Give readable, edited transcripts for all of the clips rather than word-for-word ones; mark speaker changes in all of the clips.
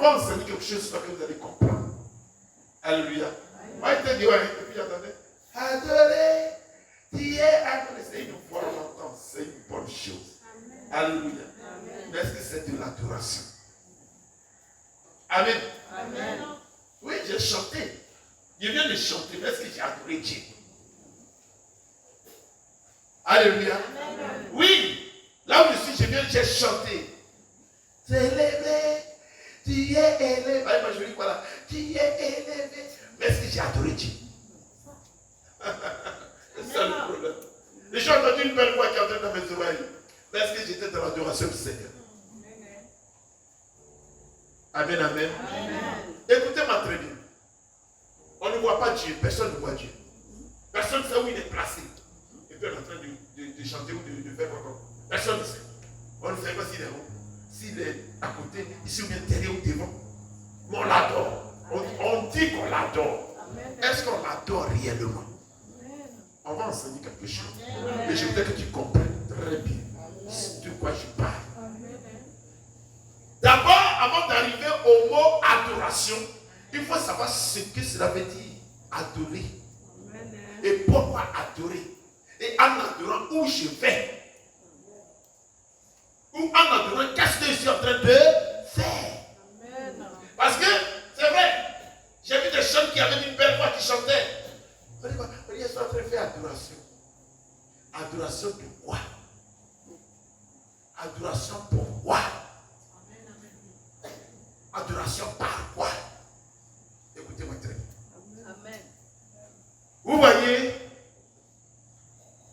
Speaker 1: va enseigner quelque chose que vous allez comprendre. Alléluia. Moi, je te dis, ouais, et puis attendez. Adorer, tu es adoré. C'est une fois longtemps, c'est une bonne chose. Amen. Alléluia. Amen. Mais est-ce que c'est de l'adoration? Amen. Amen. Oui, j'ai chanté. Je viens de chanter, mais est-ce que j'ai adoré Dieu? Alléluia. Amen. Oui, là où je suis, j'ai chanté. C'est élevé, tu es élevé. Moi, je dis voilà, tu es élevé. Mais est-ce que j'ai adoré Dieu? C'est ça le problème. J'ai entendu une belle voix qui entrait dans mes oreilles. Mais est-ce que j'étais dans l'adoration du Seigneur? Amen, amen. Amen. Écoutez-moi très bien. On ne voit pas Dieu, personne ne voit Dieu. Personne ne sait où il est placé. Et puis on est en train de chanter ou de faire quoi. Personne ne sait. On ne sait pas s'il est où, s'il est à côté, ici ou bien derrière ou devant. Mais on l'adore. On dit qu'on l'adore. Est-ce qu'on l'adore réellement? On va enseigner quelque chose. Mais je voudrais que tu comprennes très bien de quoi je parle. D'abord, avant d'arriver au mot adoration, il faut savoir ce que cela veut dire adorer. Et pourquoi adorer. Et en adorant où je vais. Ou en adorant qu'est-ce que je suis en train de faire. Parce que, c'est vrai, j'ai vu des jeunes qui avaient une belle voix qui chantaient. On dit, ils sont en train de faire adoration. Adoration de quoi? Adoration pour quoi? Adoration par quoi? Écoutez-moi très bien. Amen. Vous voyez,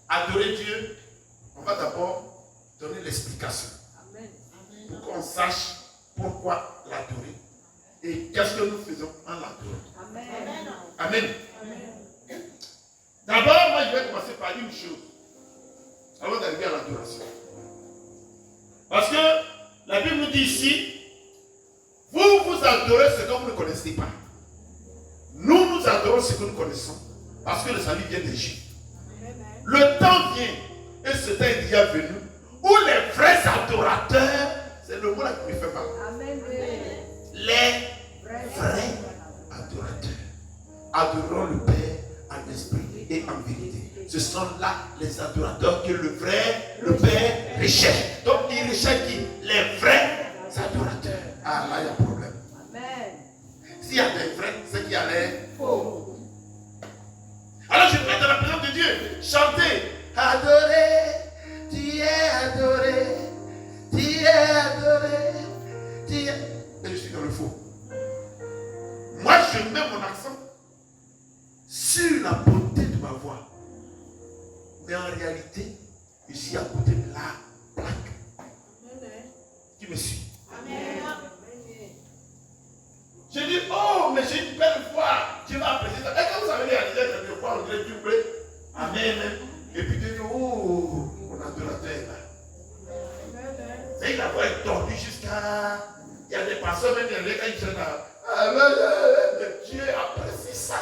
Speaker 1: adorer Dieu, on va d'abord donner l'explication. Amen. Pour qu'on sache pourquoi l'adorer et qu'est-ce que nous faisons en l'adorant. Amen. Amen. Amen. D'abord, moi je vais commencer par une chose avant d'arriver à l'adoration. Parce que la Bible nous dit ici, vous adorez ce que vous ne connaissez pas. Nous adorons ce que nous connaissons. Parce que le salut vient d'Égypte. Le temps vient, et ce temps est déjà venu, où les vrais adorateurs, c'est le mot là qui me fait mal. Amen. Les vrais adorateurs adoreront le Père en esprit et en vérité. Ce sont là les adorateurs que le Père recherche. Donc il recherche qui? Les vrais adorateurs. Ah là il y a un problème. Amen. S'il y a des vrais, c'est qu'il y a les faux. Alors je vais dans la présence de Dieu chanter. Adorer, tu es adoré, tu es adoré, tu es... Et je suis dans le faux. Moi je mets mon accent sur la beauté de ma voix. Mais en réalité, je suis à côté de la plaque. Qui me suit? Amen. Je dis, oh, mais j'ai une belle voix. Dieu va apprécier ça. Et quand vous avez réalisé que voix, on dirait du blé. Amen. Et puis Dieu dit, oh, mon adorateur est là. C'est la voix est tordue jusqu'à. Il y a des personnes, même il y a des gens qui sont là. Mais Dieu apprécie ça.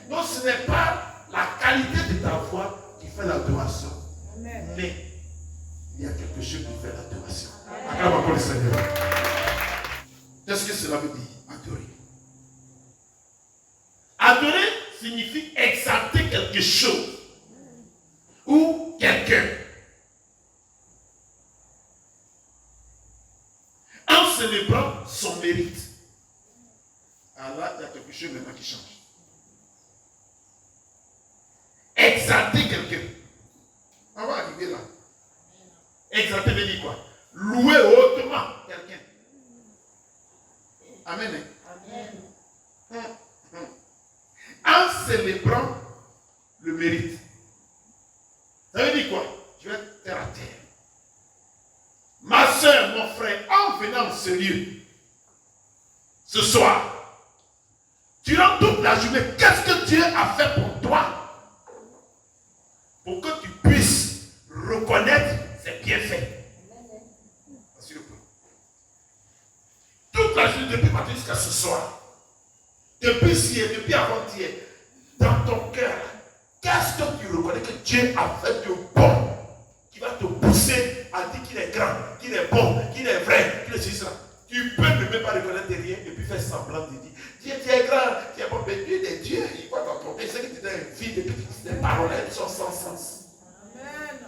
Speaker 1: Donc ce n'est pas la qualité de ta voix qui fait l'adoration. Mais il y a quelque chose qui fait l'adoration. Acclame encore le Seigneur. Qu'est-ce que cela veut dire? Adorer. Adorer signifie exalter quelque chose ou quelqu'un. En célébrant son mérite. Alors là, il y a quelque chose maintenant qui change. Exalter quelqu'un. On va arriver là. Exalter veut dire quoi? Louer hautement quelqu'un. Amen. Amen. En célébrant le mérite. Ça veut dire quoi? Je vais être terre à terre. Ma soeur, mon frère, en venant en ce lieu, ce soir, durant toute la journée, qu'est-ce que Dieu a fait pour toi? Pour que tu puisses reconnaître ses bienfaits. Toute la journée, depuis matin jusqu'à ce soir, depuis hier, depuis avant-hier, dans ton cœur, qu'est-ce que tu reconnais que Dieu a fait de bon, qui va te pousser à dire qu'il est grand, qu'il est bon, qu'il est vrai, qu'il est ceci, cela. Tu peux ne même pas reconnaître rien et puis faire semblant de dire Dieu, tu es grand, tu es bon, mais Dieu est Dieu, il va t'entendre. C'est que tu es un vide et puis des paroles, elles sont sans sens. Amen.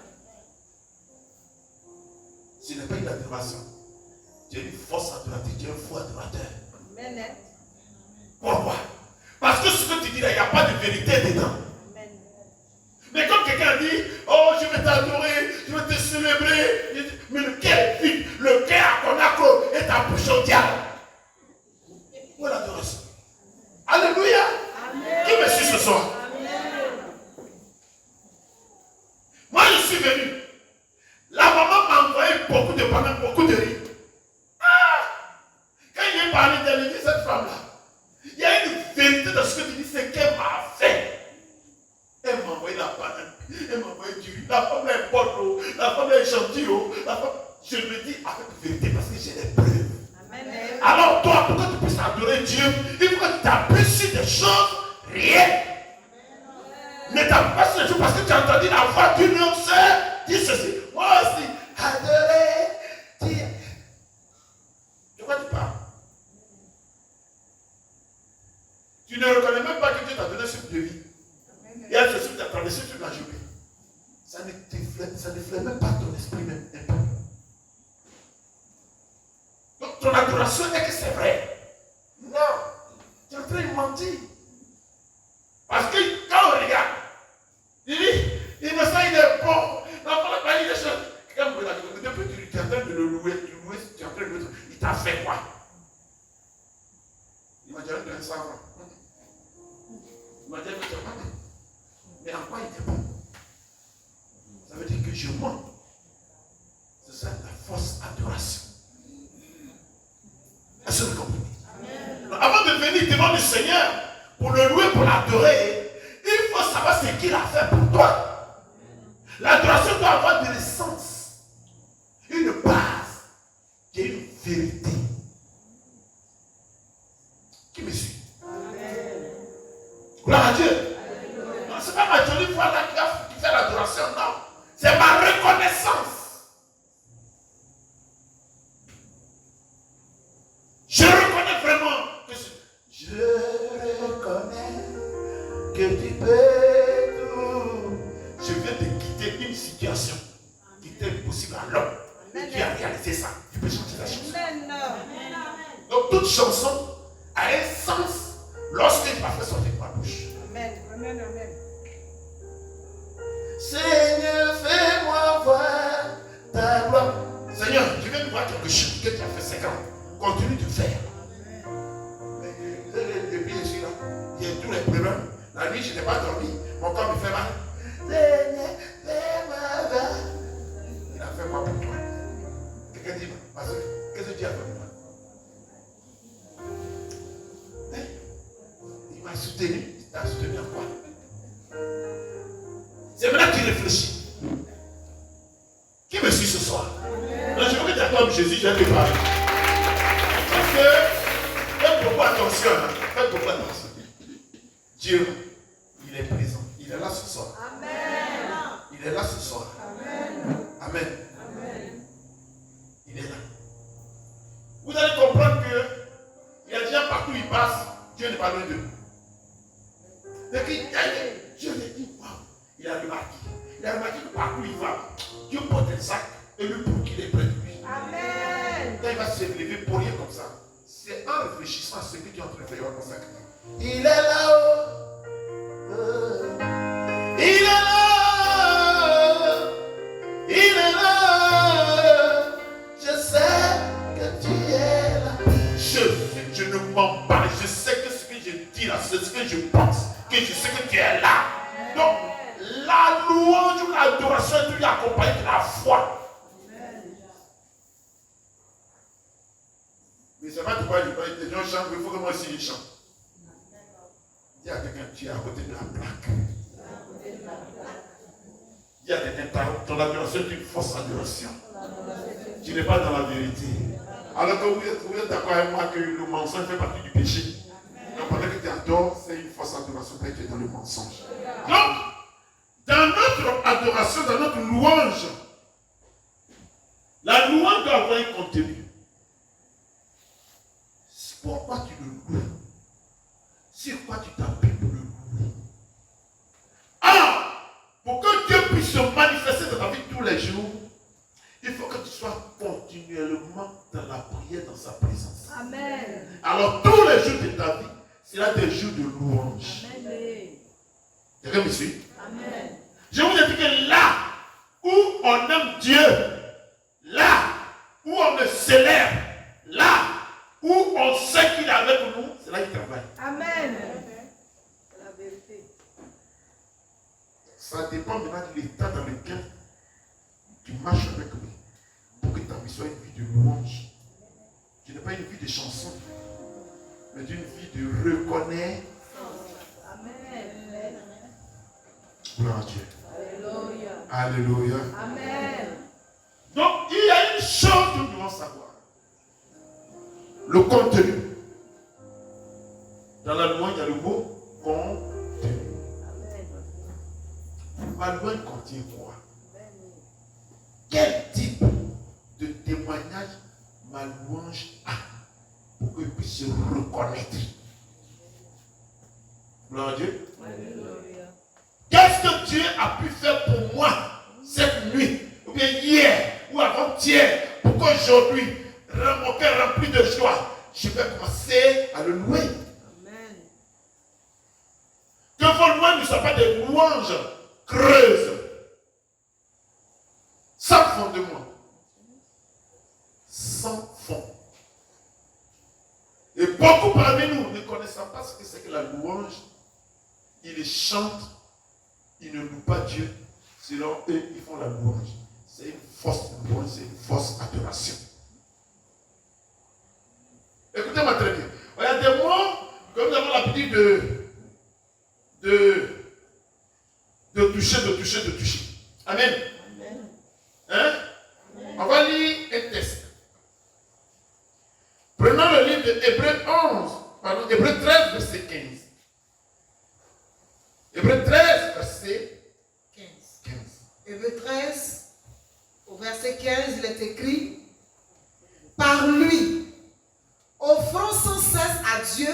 Speaker 1: Ce n'est pas une adoration. Tu es une fausse adoratrice, tu es un faux adorateur. Amen. Pourquoi? Parce que ce que tu dis là, il n'y a pas de vérité dedans. Amen. Mais comme quelqu'un dit, oh, je vais t'adorer, je vais te célébrer, mais le cœur vide, le cœur à ton accro est ta bouche au diable. Où est l'adoration? Alléluia. Amen. Qui me suit ce soir? Amen. Moi, je suis venu. La maman m'a envoyé beaucoup de bananes, beaucoup de riz. Ah! Quand il est parlé d'elle, il dit cette femme-là, il y a une vérité dans ce que tu dis, c'est qu'elle m'a fait. Elle m'a envoyé la banane, elle m'a envoyé du riz. La femme est bonne, la femme est gentille. Je le dis avec vérité parce que j'ai des preuves. Amen. Alors toi, pour que tu puisses adorer Dieu, il faut que tu t'appuies sur des choses réelles. Ne t'appuie pas sur des choses parce que tu as entendu la voix d'une autre sœur dire ceci. Moi aussi, adorer Dieu. De quoi tu parles? Tu ne reconnais même pas que Dieu t'a donné ce de vie. Et elle se suit ta traversée toute la journée. Ça ne fait même pas ton esprit même un peu. Donc ton adoration est que c'est vrai. Non, tu es en train de mentir. Parce que quand on regarde, il dit, il me sent, il est bon. L'enfant n'a pas dit des choses. Quand vous regardez, depuis tu es en train de le louer, tu es en train de le louer, il t'a fait quoi? Il m'a dit, donné 100 francs. Il m'a dit, mais en quoi il est bon? Ça veut dire que je mens. C'est ça la fausse adoration. Est-ce que vous comprenez? Avant de venir devant le Seigneur, pour le louer, pour l'adorer, il faut savoir ce qu'il a fait pour toi. L'adoration doit avoir de l'essence, une base, qui est une vérité. Qui me suit? Gloire à Dieu. Ce n'est pas ma jolie foi là qui fait l'adoration, non. C'est ma reconnaissance. Je reconnais vraiment que je reconnais que tu peux tout. Je viens de quitter une situation qui était impossible à l'homme. Qui a réalisé ça. Tu peux changer la chanson. Donc toute chanson a un sens lorsqu'il va faire sortir de ma bouche. Amen. Amen. Amen. Seigneur, fais-moi voir ta gloire. Seigneur, je viens de voir quelque chose que tu as fait 5 ans. Continue de faire. Mais depuis je suis là, il y a tous les problèmes. La nuit, je n'ai pas dormi. Mon corps me fait mal. Seigneur, fais-moi voir. Il a fait quoi pour toi? Quelqu'un dit, parce que qu'est-ce que Dieu a fait pour toi? Il m'a soutenu. Il t'a soutenu en quoi? C'est maintenant que tu réfléchis. Qui me suit ce soir? Alors, je veux que tu attends Jésus, je vais te parler. Parce que, faites beaucoup attention. Faites beaucoup attention. Dieu, il est présent. Il est là ce soir. Amen. Il est là ce soir. Amen. Amen. Amen. Il est là. Vous allez comprendre que il y a des gens partout où ils passent, Dieu n'est pas loin d'eux. Et puis, Dieu lui dit, waouh. Il a remarqué que partout où il va, Dieu porte un sac et lui prouve qu'il est près de lui. Amen. Quand il va se lever pour rien comme ça, c'est en réfléchissant à ce que tu es en train de faire, il va consacrer. Il est là-haut. Il est là. Il est là. Je sais que tu es là. Je ne mens pas. Je sais que ce que je dis là, c'est ce que je pense. Que je sais que tu es là. Donc, la louange ou l'adoration est toujours accompagnée de la foi. Mais c'est pas de quoi les gens chantent, il faut que moi aussi je chante. Dis à quelqu'un, tu es à côté de la plaque. Dis à quelqu'un, ton adoration est une fausse adoration. Tu n'es pas dans la vérité. Alors que vous êtes d'accord avec moi que le mensonge fait partie du péché. Donc pendant que tu adores, c'est une fausse adoration parce que tu es dans le mensonge. Donc, dans notre adoration, dans notre louange, la louange doit avoir un contenu. pourquoi tu le loues? Sur quoi tu t'appuies pour le louer? Pour que Dieu puisse se manifester dans ta vie tous les jours, il faut que tu sois continuellement dans la prière, dans sa présence.
Speaker 2: Amen.
Speaker 1: Alors tous les jours de ta vie, sera des jours de louange.
Speaker 2: Amen.
Speaker 1: Quelqu'un me suit?
Speaker 2: Amen.
Speaker 1: Je vous ai dit que là où on aime Dieu, là où on le célèbre, là où on sait qu'il est avec nous, c'est là qu'il travaille.
Speaker 2: Amen. C'est la vérité.
Speaker 1: Ça dépend maintenant de l'état dans lequel tu marches avec lui. Pour que ta vie soit une vie de louange. Tu n'es pas une vie de chanson, mais d'une vie de reconnaissance.
Speaker 2: Amen.
Speaker 1: Gloire à Dieu.
Speaker 2: Alléluia.
Speaker 1: Alléluia.
Speaker 2: Amen.
Speaker 1: Donc, il y a une chose que nous devons savoir. Le contenu. Dans la louange, il y a le mot contenu. Ma louange contient quoi? Quel type de témoignage ma louange a pour qu'il puisse se reconnaître? Gloire à Dieu.
Speaker 2: Alléluia.
Speaker 1: Qu'est-ce que Dieu a pu faire pour moi cette nuit, ou bien hier, ou avant-hier, pour qu'aujourd'hui, mon cœur rempli de joie, je vais commencer à le louer.
Speaker 2: Amen.
Speaker 1: Que vos louanges ne soient pas des louanges creuses, sans fondement, sans fond. Et beaucoup parmi nous ne connaissant pas ce que c'est que la louange, ils chantent, ils ne louent pas Dieu. Sinon, eux, ils font la louange. C'est une fausse louange, c'est une fausse adoration. Écoutez-moi très bien. Il y a des mots que nous avons l'habitude de toucher. Amen.
Speaker 2: Amen.
Speaker 1: Hein? On va lire un texte. Prenons le livre de Hébreux 13, verset 15. Hébreux 13, verset 15.
Speaker 3: Hébreux 13, au verset 15, il est écrit: par lui, offrons sans cesse à Dieu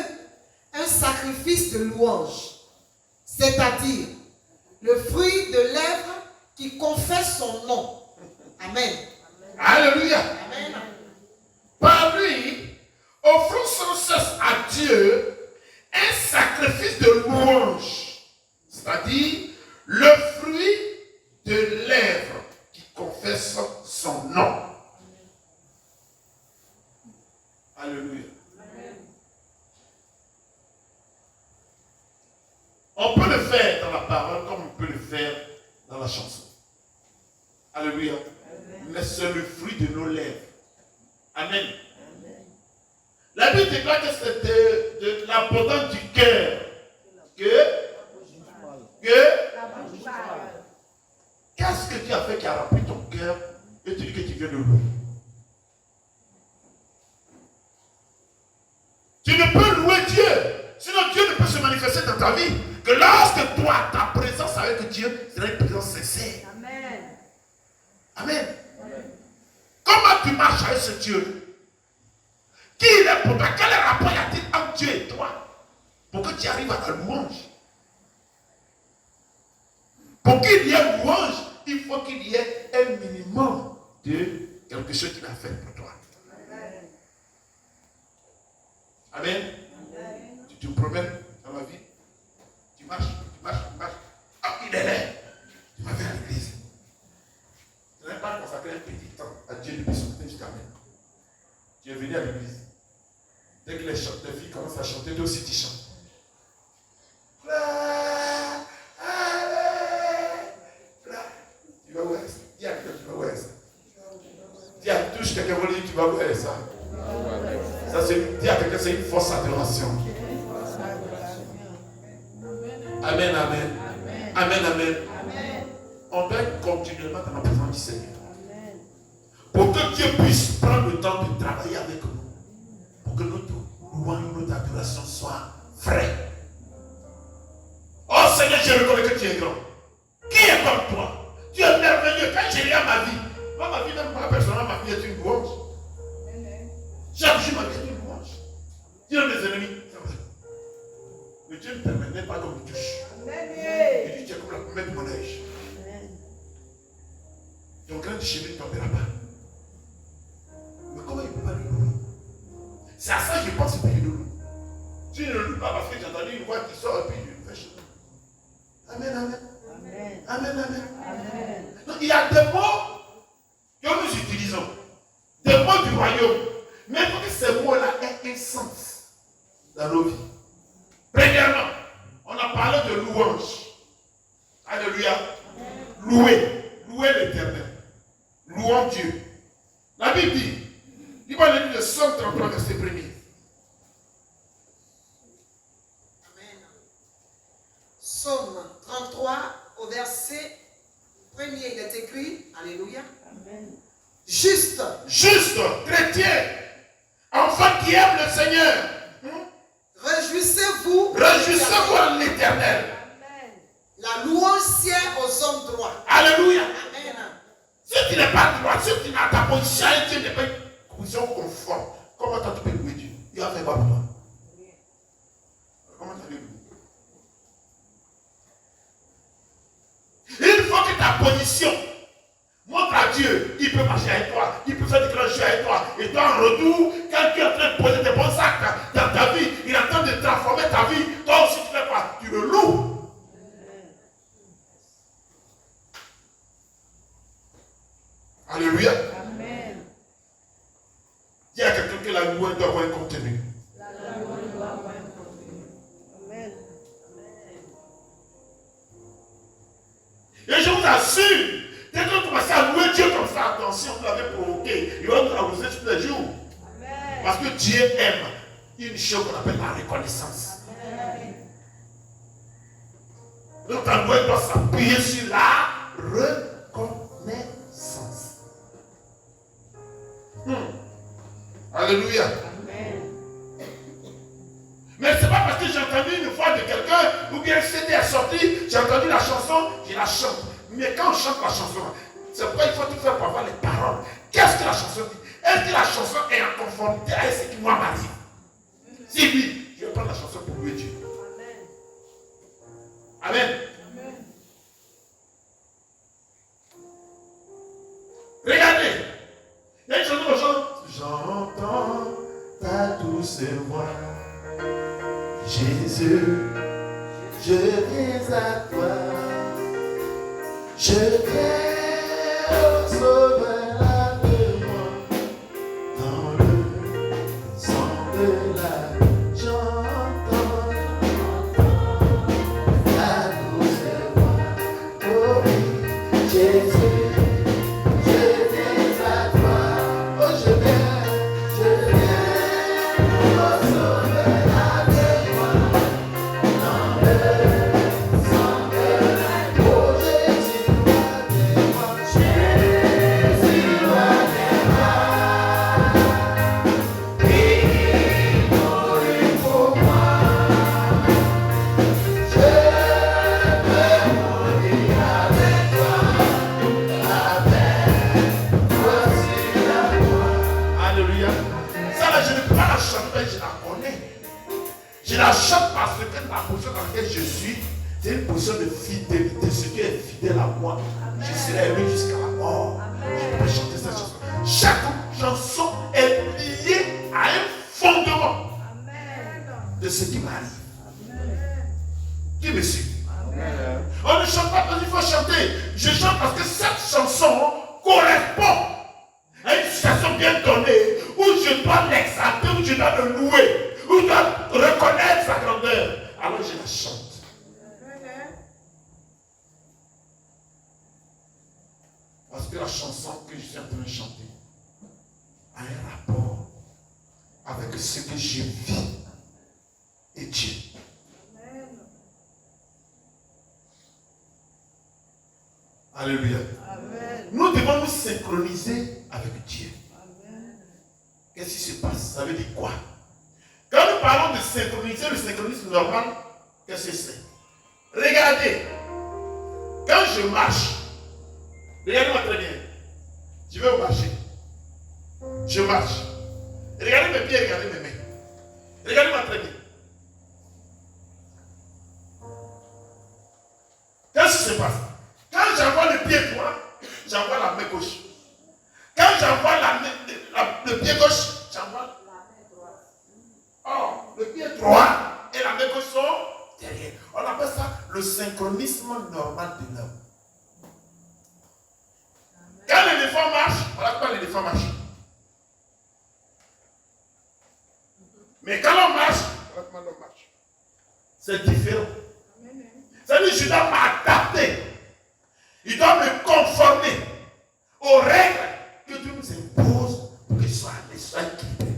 Speaker 3: un sacrifice de louange, c'est-à-dire le fruit de lèvres qui confesse son nom. Amen.
Speaker 1: Alléluia.
Speaker 3: Amen.
Speaker 1: Par lui, offrons sans cesse à Dieu un sacrifice de louange, c'est-à-dire le fruit de lèvres qui confesse son nom. Alléluia. On peut le faire dans la parole comme on peut le faire dans la chanson. Alléluia. Mais c'est le fruit de nos lèvres. Amen. La Bible déclare que c'est de l'abondance du cœur qu'est-ce que tu as fait qui a rempli ton cœur et tu dis que tu viens de louer? Tu ne peux louer Dieu, sinon Dieu ne peut se manifester dans ta vie que lorsque toi, ta présence avec Dieu sera une présence sincère.
Speaker 2: Amen.
Speaker 1: Amen. Comment tu marches avec ce Dieu? Qui il est pour toi? Quel rapport y a-t-il entre Dieu et toi? Pour que tu arrives à la louange. Pour qu'il y ait louange, il faut qu'il y ait un minimum de quelque chose qu'il a fait pour toi. Amen. Tu te promènes dans la vie. Tu marches. Ah, il est là. Tu vas vers l'église. Tu n'as pas consacré un petit temps à Dieu depuis ce matin jusqu'à maintenant. Tu es venu à l'église. Dès que les filles commencent à chanter, toi aussi tu chantes. Tu vas voir ça. Dis à quelqu'un, tu vas voir ça. Dis à touche quelqu'un, tu vas voir ça. Ça c'est, dis à quelqu'un, c'est une fausse adoration. Amen, amen. Amen, amen. On doit être continuellement dans la présence du Seigneur. Pour que Dieu puisse prendre le temps de travailler avec nous. Pour que notre louange, notre adoration soit vraie. Oh Seigneur, je reconnais que tu es grand. Qui est comme toi? Tu es merveilleux. Quand j'ai regarde ma vie, moi, ma vie, même pas personnellement, ma vie est une louange. Chaque jour, ma vie est une louange. ennemis. Mais Dieu ne permettait pas qu'on me touche. Il dit, tu es comme la pommette de mon neige. Ton grain de chimie ne tombera pas. Mais comment il ne peut pas le louer? C'est à ça que je pense que je le loue. Si je ne le loue pas parce que j'ai entendu une voix qui sort et puis je le fais chez moi. Amen, amen. Amen, amen. Donc il y a des mots que nous utilisons. Des mots du royaume. Mais il faut que ces mots-là aient un sens dans nos vies. Premièrement, on a parlé de louange. Alléluia. Louer. Louer l'Éternel. Louons Dieu. La Bible dit, il va le dire de Somme 33, verset 1er.
Speaker 3: Amen. Somme 33, au verset 1er, il est écrit, Alléluia.
Speaker 2: Amen.
Speaker 3: Juste,
Speaker 1: chrétien, enfant qui aime le Seigneur.
Speaker 3: réjouissez-vous
Speaker 1: En l'Éternel.
Speaker 3: La louange sert aux hommes droits.
Speaker 1: Alléluia.
Speaker 3: Amen.
Speaker 1: Si tu n'es pas droit, si tu n'as ta position, tu n'es pas une position conforme, comment tu peux louer Dieu? Il va faire quoi pour toi? Comment tu peux louer? Il faut que ta position montre à Dieu qu'il peut marcher avec toi, il peut faire des grands choses avec toi. Et toi, en retour, quand tu es en train de poser des bons actes dans ta vie, il est en train de transformer ta vie. Toi aussi, tu fais quoi? Tu le loues. Alléluia.
Speaker 2: Amen.
Speaker 1: Dis à quelqu'un que la louange doit avoir un contenu.
Speaker 2: Amen.
Speaker 1: Et je vous assure, dès que vous commencez à louer Dieu comme ça, attention, vous l'avez provoqué, il va vous arroser tous les jours.
Speaker 2: Amen.
Speaker 1: Parce que Dieu aime une chose qu'on appelle la reconnaissance. Donc ta louange doit s'appuyer sur la reconnaissance. Alléluia.
Speaker 2: Amen.
Speaker 1: Mais c'est pas parce que j'ai entendu une voix de quelqu'un ou bien le CD est sorti, j'ai entendu la chanson, je la chante. Mais quand on chante la chanson, c'est pourquoi il faut tout faire pour avoir les paroles. Qu'est-ce que la chanson dit? Est-ce que la chanson est en conformité avec ce qui moi m'arrive? Si oui, je vais prendre la chanson pour louer Dieu. Amen. Regardez. Il y a une chanson qui chante. J'entends ta douce voix. Jésus, je viens à toi. Je viens au sauveur de moi. Dans le sang de la j'entends ta douce voix. Oh oui, Jésus. Je la chante parce que la position dans laquelle je suis, c'est une position de fidélité. Ce qui est fidèle à moi, je serai aimé jusqu'à la mort. Je peux chanter cette chanson. Chaque chanson est liée à un fondement de ce qui m'arrive. Qui me suit? On ne chante pas parce qu'il faut chanter. Je chante parce que cette chanson correspond à une situation bien donnée où je dois l'exalter, où je dois le louer. Où doit reconnaître sa grandeur. Alors je la chante. Parce que la chanson que je suis en train de chanter a un rapport avec ce que je vis et Dieu. Alléluia.
Speaker 2: Amen.
Speaker 1: Nous devons nous synchroniser avec Dieu.
Speaker 2: Amen.
Speaker 1: Qu'est-ce qui se passe? Ça veut dire quoi? Quand nous parlons de synchroniser, le synchronisme normal, qu'est-ce que c'est? Regardez, quand je marche, regardez-moi très bien, je vais marcher, je marche, regardez mes pieds, regardez mes mains. Regardez-moi très bien. Qu'est-ce qui se passe? Quand j'envoie le pied droit, j'envoie la main gauche. Quand j'envoie le pied gauche, j'envoie la main droite. Or, le pied droit et la main gauche sont derrière. On appelle ça le synchronisme normal de l'homme. Quand l'éléphant marche, voilà pourquoi l'éléphant marche. Mais quand l'homme marche, voilà comment l'homme marche. C'est différent. C'est-à-dire que je dois m'adapter. Il doit me conformer aux règles que Dieu nous impose pour que je sois à l'aise, équilibré.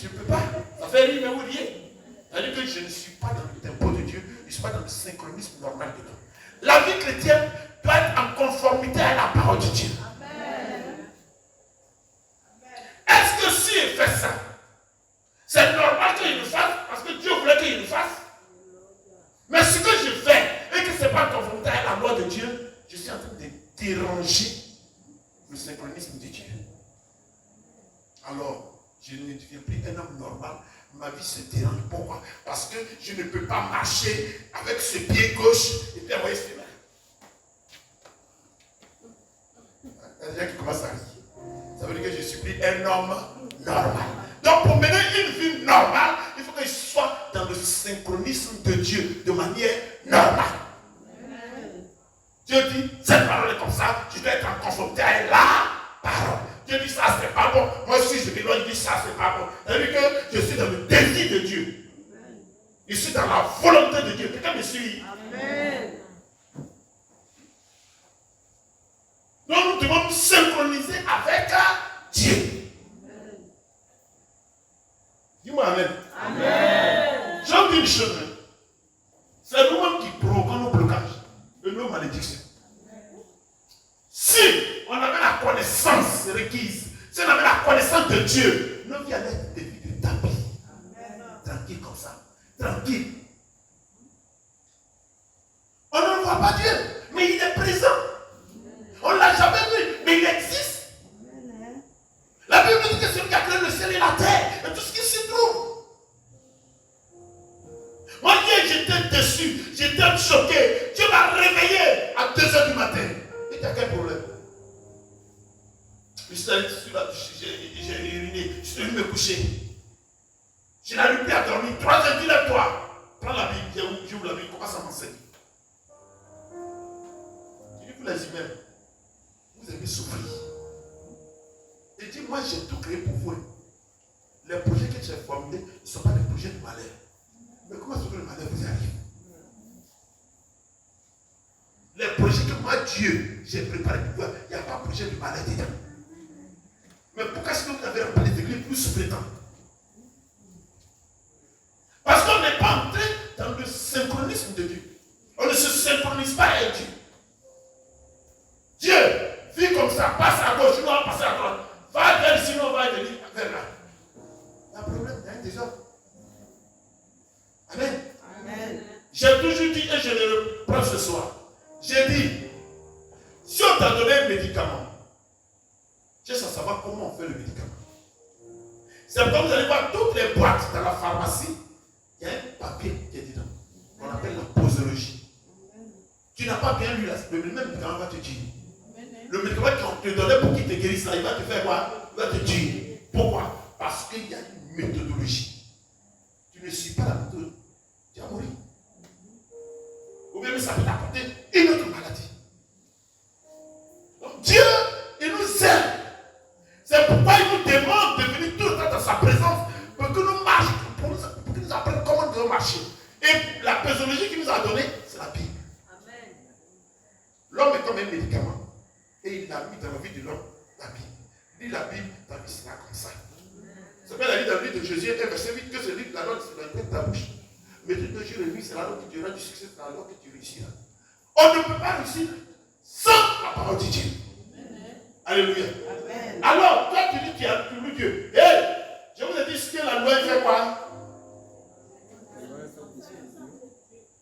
Speaker 1: Je ne peux pas. Ça fait rire, mais vous riez. C'est-à-dire que je ne suis pas dans le tempo de Dieu, je ne suis pas dans le synchronisme normal de l'homme. La vie chrétienne doit être en conformité à la parole de Dieu. Amen. Est-ce que si il fait ça, c'est normal qu'il le fasse parce que Dieu voulait qu'il le fasse? Mais ce que je fais et que ce n'est pas conformité à la loi de Dieu, je suis en train de déranger le synchronisme de Dieu. Alors, je ne deviens plus un homme normal. Ma vie se dérange. Pourquoi? Parce que je ne peux pas marcher avec ce pied gauche et puis envoyer ses mains. Il y a des gens qui commencent à rire. Ça veut dire que je ne suis plus un homme normal. Donc, pour mener une vie normale, il faut que je sois dans le synchronisme de Dieu de manière normale. Dieu dit, cette parole est comme ça, je dois être en conformité à la parole. Dieu dit, ça c'est pas bon. Moi aussi, je m'éloigne, je dis, ça c'est pas bon. C'est-à-dire que je suis dans le désir de Dieu. Je suis dans la volonté de Dieu. Quelqu'un me suit? Amen. Donc, nous devons nous synchroniser avec Dieu. Dis-moi Amen. Amen. J'en dis une chose. C'est nous-mêmes qui provoquons nos blocages et nos malédictions. Si on avait la connaissance requise, si on avait la connaissance de Dieu, nos vies allaient être des vies de tapis. Tranquille comme ça. Tranquille. On ne voit pas Dieu, mais il est présent. On ne l'a jamais vu, mais il existe. La Bible dit que c'est lui qui a créé le ciel et la terre et tout ce qui s'y trouve. Moi, hier, j'étais déçu, j'étais choqué. Dieu m'a réveillé à 2h du matin. Et tu as quel problème? J'ai uriné, je suis venu me coucher. Je n'arrive plus à dormir. 3h, dis lève-toi. Prends la Bible, j'ouvre la Bible, commence à m'enseigner. Je dis, vous les humains, vous aimez souffrir. Et dit, moi j'ai tout créé pour vous. Les projets que tu as formulés ne sont pas des projets de malheur. Mais comment est-ce que le malheur vous arrive? Les projets que moi, Dieu, j'ai préparés pour vous, il n'y a pas de projet de malheur dedans. Mais pourquoi est-ce que vous avez rempli les églises plus souffrantes? Parce qu'on n'est pas entré dans le synchronisme de Dieu. On ne se synchronise pas avec Dieu. Dieu vit comme ça, passe à gauche, nous on va passer à droite. Va vers ici, on va vers là. Il y a un problème, il y a un désordre. Amen. Amen. J'ai toujours dit, et je le reprends ce soir, j'ai dit, si on t'a donné un médicament, tu sais savoir comment on fait le médicament. C'est pourquoi vous allez voir toutes les boîtes dans la pharmacie, il y a un papier qui est dedans, qu'on appelle la posologie. Tu n'as pas bien lu le même médicament va te dire. Le médicament qu'on te donnait pour qu'il te guérisse, il va te faire quoi? Il va te dire. Pourquoi? Parce qu'il y a une méthodologie. Tu ne suis pas la méthode, tu vas mourir. Ou bien ça peut t'apporter une autre maladie. Donc Dieu, il nous aime. C'est pourquoi il nous demande de venir tout le temps dans sa présence pour que nous marchions, pour qu'il nous apprenne comment nous devons marcher. Et la posologie qu'il nous a donnée, c'est la Bible. Amen. L'homme est comme un médicament. Et il a mis dans la vie de l'homme la Bible. Lis la Bible, ta vie sera comme ça. C'est bien la vie dans la vie de Jésus, un verset 8, que ce livre, la langue, c'est dans ta bouche. Mais de deux jours et nuit, c'est la langue que tu auras du succès, c'est la langue que tu réussiras. On ne peut pas réussir sans la parole de Dieu. Amen. Alléluia. Amen. Alors, toi, tu dis que tu as cru Dieu. Hé, je vous ai dit ce que la loi fait quoi?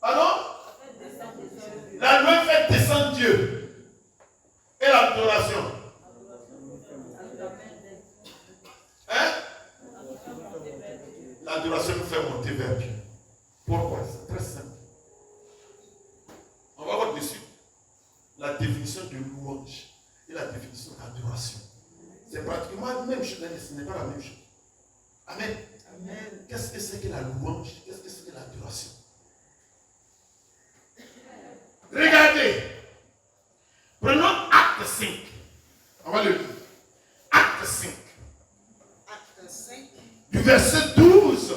Speaker 1: Pardon? La loi fait descendre Dieu. Et l'adoration. Hein? L'adoration nous fait monter vers Dieu. Pourquoi? C'est très simple. On va voir dessus la définition de louange et la définition d'adoration. C'est pratiquement la même chose, mais ce n'est pas la même chose. Amen.
Speaker 3: Amen.
Speaker 1: Qu'est-ce que c'est que la louange? Qu'est-ce que c'est que l'adoration? Regardez. Prenons acte 5. On va le lire. Acte 5.
Speaker 3: Acte 5,
Speaker 1: Du verset 12
Speaker 3: verset 12.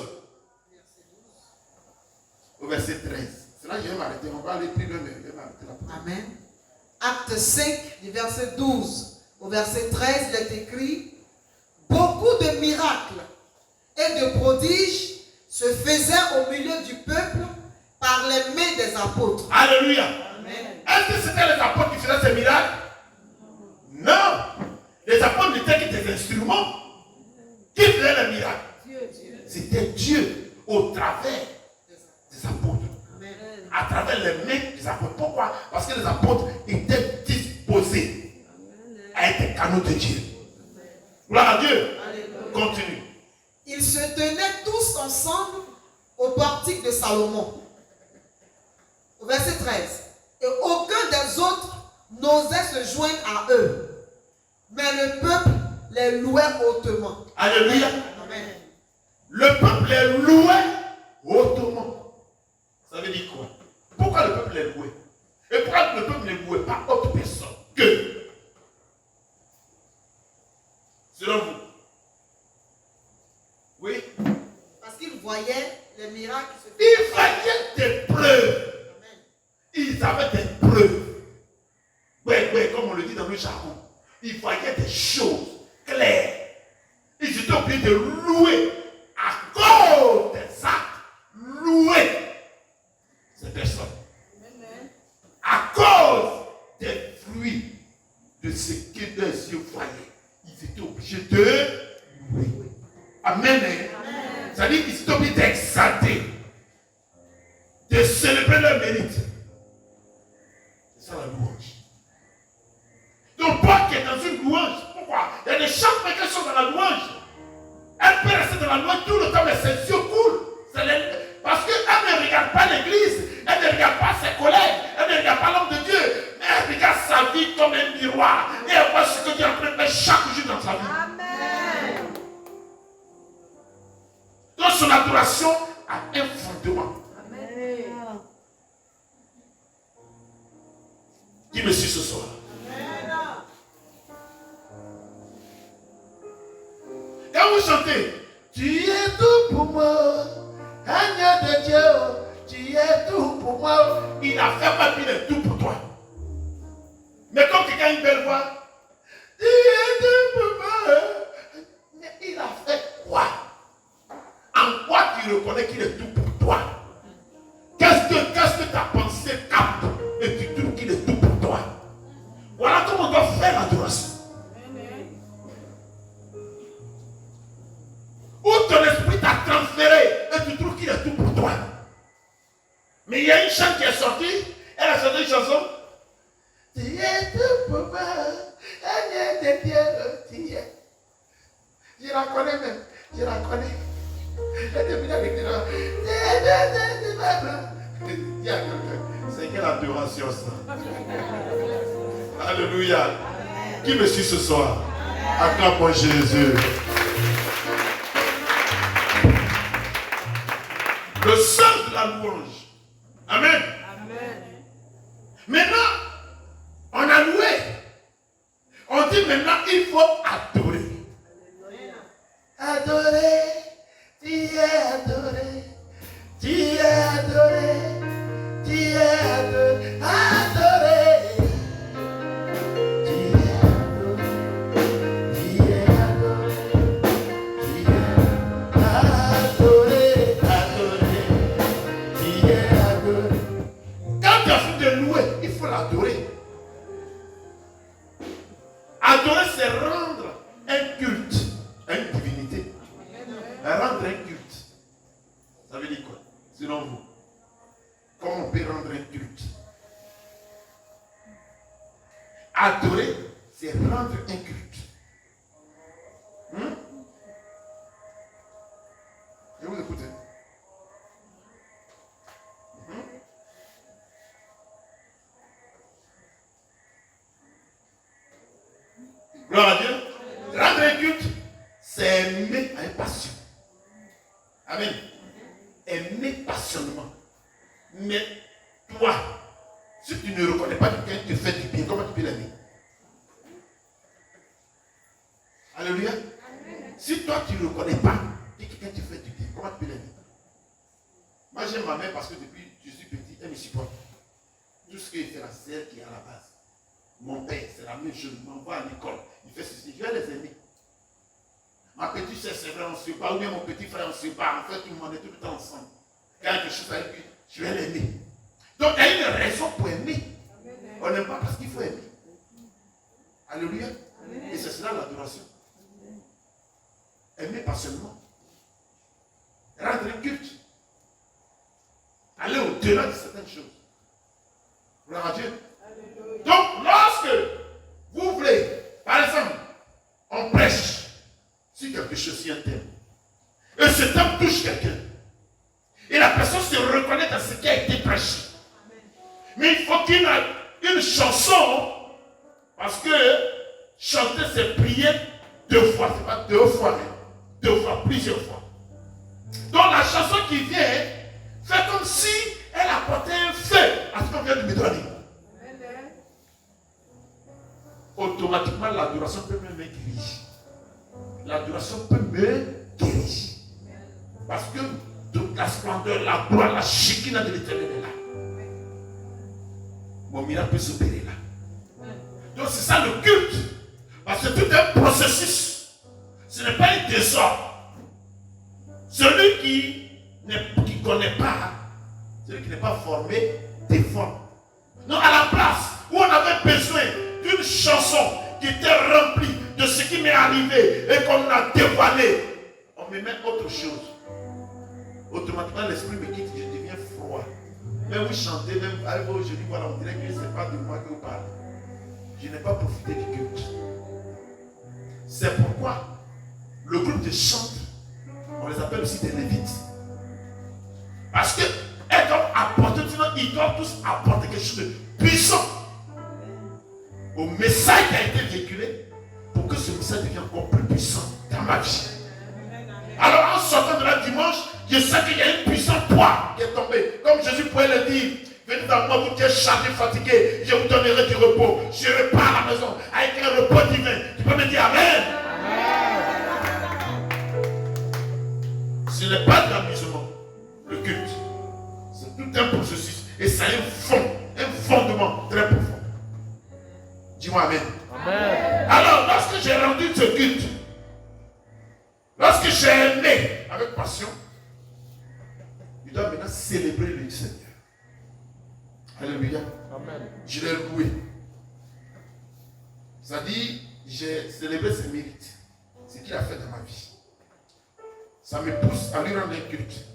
Speaker 1: au verset 13. C'est là que je vais m'arrêter. On va aller plus loin, mais je vais m'arrêter là.
Speaker 3: Amen. Acte 5, du verset 12 au verset 13, il est écrit: beaucoup de miracles et de prodiges se faisaient au milieu du peuple par les mains des apôtres.
Speaker 1: Alléluia.
Speaker 3: Amen.
Speaker 1: Est-ce que c'était les apôtres qui faisaient ces miracles? Non. Les apôtres n'étaient que des instruments. Qui faisait les miracles? C'était Dieu au travers des apôtres.
Speaker 3: Amen.
Speaker 1: À travers les mains des apôtres. Pourquoi? Parce que les apôtres étaient disposés à être canaux de Dieu. Gloire à Dieu.
Speaker 3: Alléluia.
Speaker 1: Continue.
Speaker 3: Ils se tenaient tous ensemble au portique de Salomon. Au verset 13. Et aucun des autres n'osait se joindre à eux. Mais le peuple les louait hautement.
Speaker 1: Alléluia.
Speaker 3: Amen.
Speaker 1: Le peuple les louait hautement. Ça veut dire quoi? Pourquoi le peuple les louait? Et pourquoi le peuple ne louait pas autre personne que? Selon vous? Oui?
Speaker 3: Parce qu'ils voyaient les miracles qui se
Speaker 1: Il
Speaker 3: faisaient.
Speaker 1: fallait des preuves.
Speaker 3: Amen.
Speaker 1: Ils avaient des preuves. Oui, comme on le dit dans le jargon. Il fallait des choses claires. Ils étaient obligés de louer à cause des actes. Louer ces personnes. À cause des fruits de ce que leurs yeux voyaient. Ils étaient obligés de louer. Amen. C'est-à-dire qu'ils étaient obligés d'exalter, de célébrer leur mérite. C'est ça la louange. Donc, Paul qui est dans une louange, pourquoi? Il y a des chants qui sont dans la louange. Elle peut rester dans la louange tout le temps, mais ses yeux coulent. Parce qu'elle ne regarde pas l'église, elle ne regarde pas ses collègues, elle ne regarde pas l'homme de Dieu, mais elle regarde sa vie comme un miroir. Et elle voit ce que Dieu est en train de faire chaque jour dans sa vie.
Speaker 2: Amen.
Speaker 1: Donc, son adoration a un fondement.
Speaker 2: Amen.
Speaker 1: Qui me suit ce soir? Quand vous chantez, tu es tout pour moi, Agneau de Dieu, tu es tout pour moi, il n'a fait pas qu'il est tout pour toi. Mais comme quelqu'un a une belle voix, tu es tout pour moi, mais il a fait quoi? En quoi tu reconnais qu'il est tout pour toi? Qu'est-ce que ta pensée capte et tu trouves qu'il est tout pour toi? Voilà comment on doit faire l'adoration. Où ton esprit t'a transféré et tu trouves qu'il est tout pour toi. Mais il y a une chante qui est sortie, elle a chanté une chanson. Tu es tout pour moi, Agneau de Dieu, tu es. Je la connais même, je la connais. Elle est venue avec des gens. C'est quelle adoration ça? Alléluia. Qui me suit ce soir? Acclamons Jésus. Le sens de la louange. Amen.
Speaker 2: Amen.
Speaker 1: Maintenant, on a loué. On dit maintenant, il faut adorer. Adorer, tu es adoré, tu es adoré, tu es adoré, adoré. Tu es adoré, tu es adoré, tu es adoré, adoré, tu es adoré. Quand tu as fini de louer, il faut l'adorer. Adorer, c'est rendre un culte à une divinité. Gloire à Dieu. Rendre un culte, c'est aimer avec passion. Amen. Aimer passionnément. Mais toi, si tu ne reconnais pas quelqu'un qui te fait du bien, comment tu peux l'aimer? Alléluia. Si toi tu ne reconnais pas que quelqu'un te fait du bien, comment tu peux l'aimer? Moi j'aime ma mère parce que depuis que je suis petit, elle me supporte. Tout ce qu'il fait là, c'est elle qui est à la base. Mon père, c'est la même chose. Il m'envoie à l'école. Il fait ceci. Je vais les aimer. Ma petite soeur, c'est vrai, on se bat. Ou bien mon petit frère, on se bat. En fait, tout le monde est tout le temps ensemble. Quand quelque chose avec lui, je vais l'aimer. Donc, il y a une raison pour aimer. On n'aime pas parce qu'il faut aimer. Alléluia. Et c'est cela l'adoration. Aimer passionnément. Rendre culte. Aller au-delà de certaines choses. Gloire à Dieu. Donc, lorsque vous voulez, par exemple, on prêche sur quelque chose, si un thème, et ce thème touche quelqu'un, et la personne se reconnaît dans ce qui a été prêché. Mais il faut qu'il y ait une chanson, parce que chanter, c'est prier 2 fois, c'est pas 2 fois, mais 2 fois, plusieurs fois. Donc, la chanson qui vient fait comme si elle apportait un feu à ce qu'on vient de me donner. Automatiquement, l'adoration peut me guérir. L'adoration peut me guérir. Parce que toute la splendeur, la gloire, la chikina de l'éternel est là. Mon miracle peut s'opérer là. Donc c'est ça le culte. Parce que tout est un processus. Ce n'est pas un désordre. Celui qui ne connaît pas, celui qui n'est pas formé, déforme. Non, à la place où on avait besoin d'une chanson qui était remplie de ce qui m'est arrivé et qu'on a dévoilé, on me met autre chose. Automatiquement, l'esprit me quitte, je deviens froid. Même vous chantez, même aujourd'hui, voilà, on dirait que ce n'est pas de moi que vous parlez. Je n'ai pas profité du culte. C'est pourquoi le groupe de chante, on les appelle aussi des lévites. Parce qu'ils doivent apporter, ils doivent tous apporter quelque chose de puissant au message qui a été véhiculé pour que ce message devienne encore plus puissant dans ma vie. Alors en sortant de là dimanche, je sais qu'il y a une puissante poids qui est tombée. Comme Jésus pouvait le dire, venez à moi, vous qui êtes chargés, fatigués, je vous donnerai du repos. Je repars à la maison avec un repos divin. Tu peux me dire Amen. Ce n'est pas de l'amusement, le culte. C'est tout un processus. Et ça a un fond, un fondement très profond. Dis-moi Amen.
Speaker 2: Amen.
Speaker 1: Alors, lorsque j'ai rendu ce culte, lorsque j'ai aimé avec passion, je dois maintenant célébrer le Seigneur. Alléluia.
Speaker 2: Amen.
Speaker 1: Je l'ai loué. C'est-à-dire, j'ai célébré ses mérites, ce qu'il a fait dans ma vie. Ça me pousse à lui rendre un culte.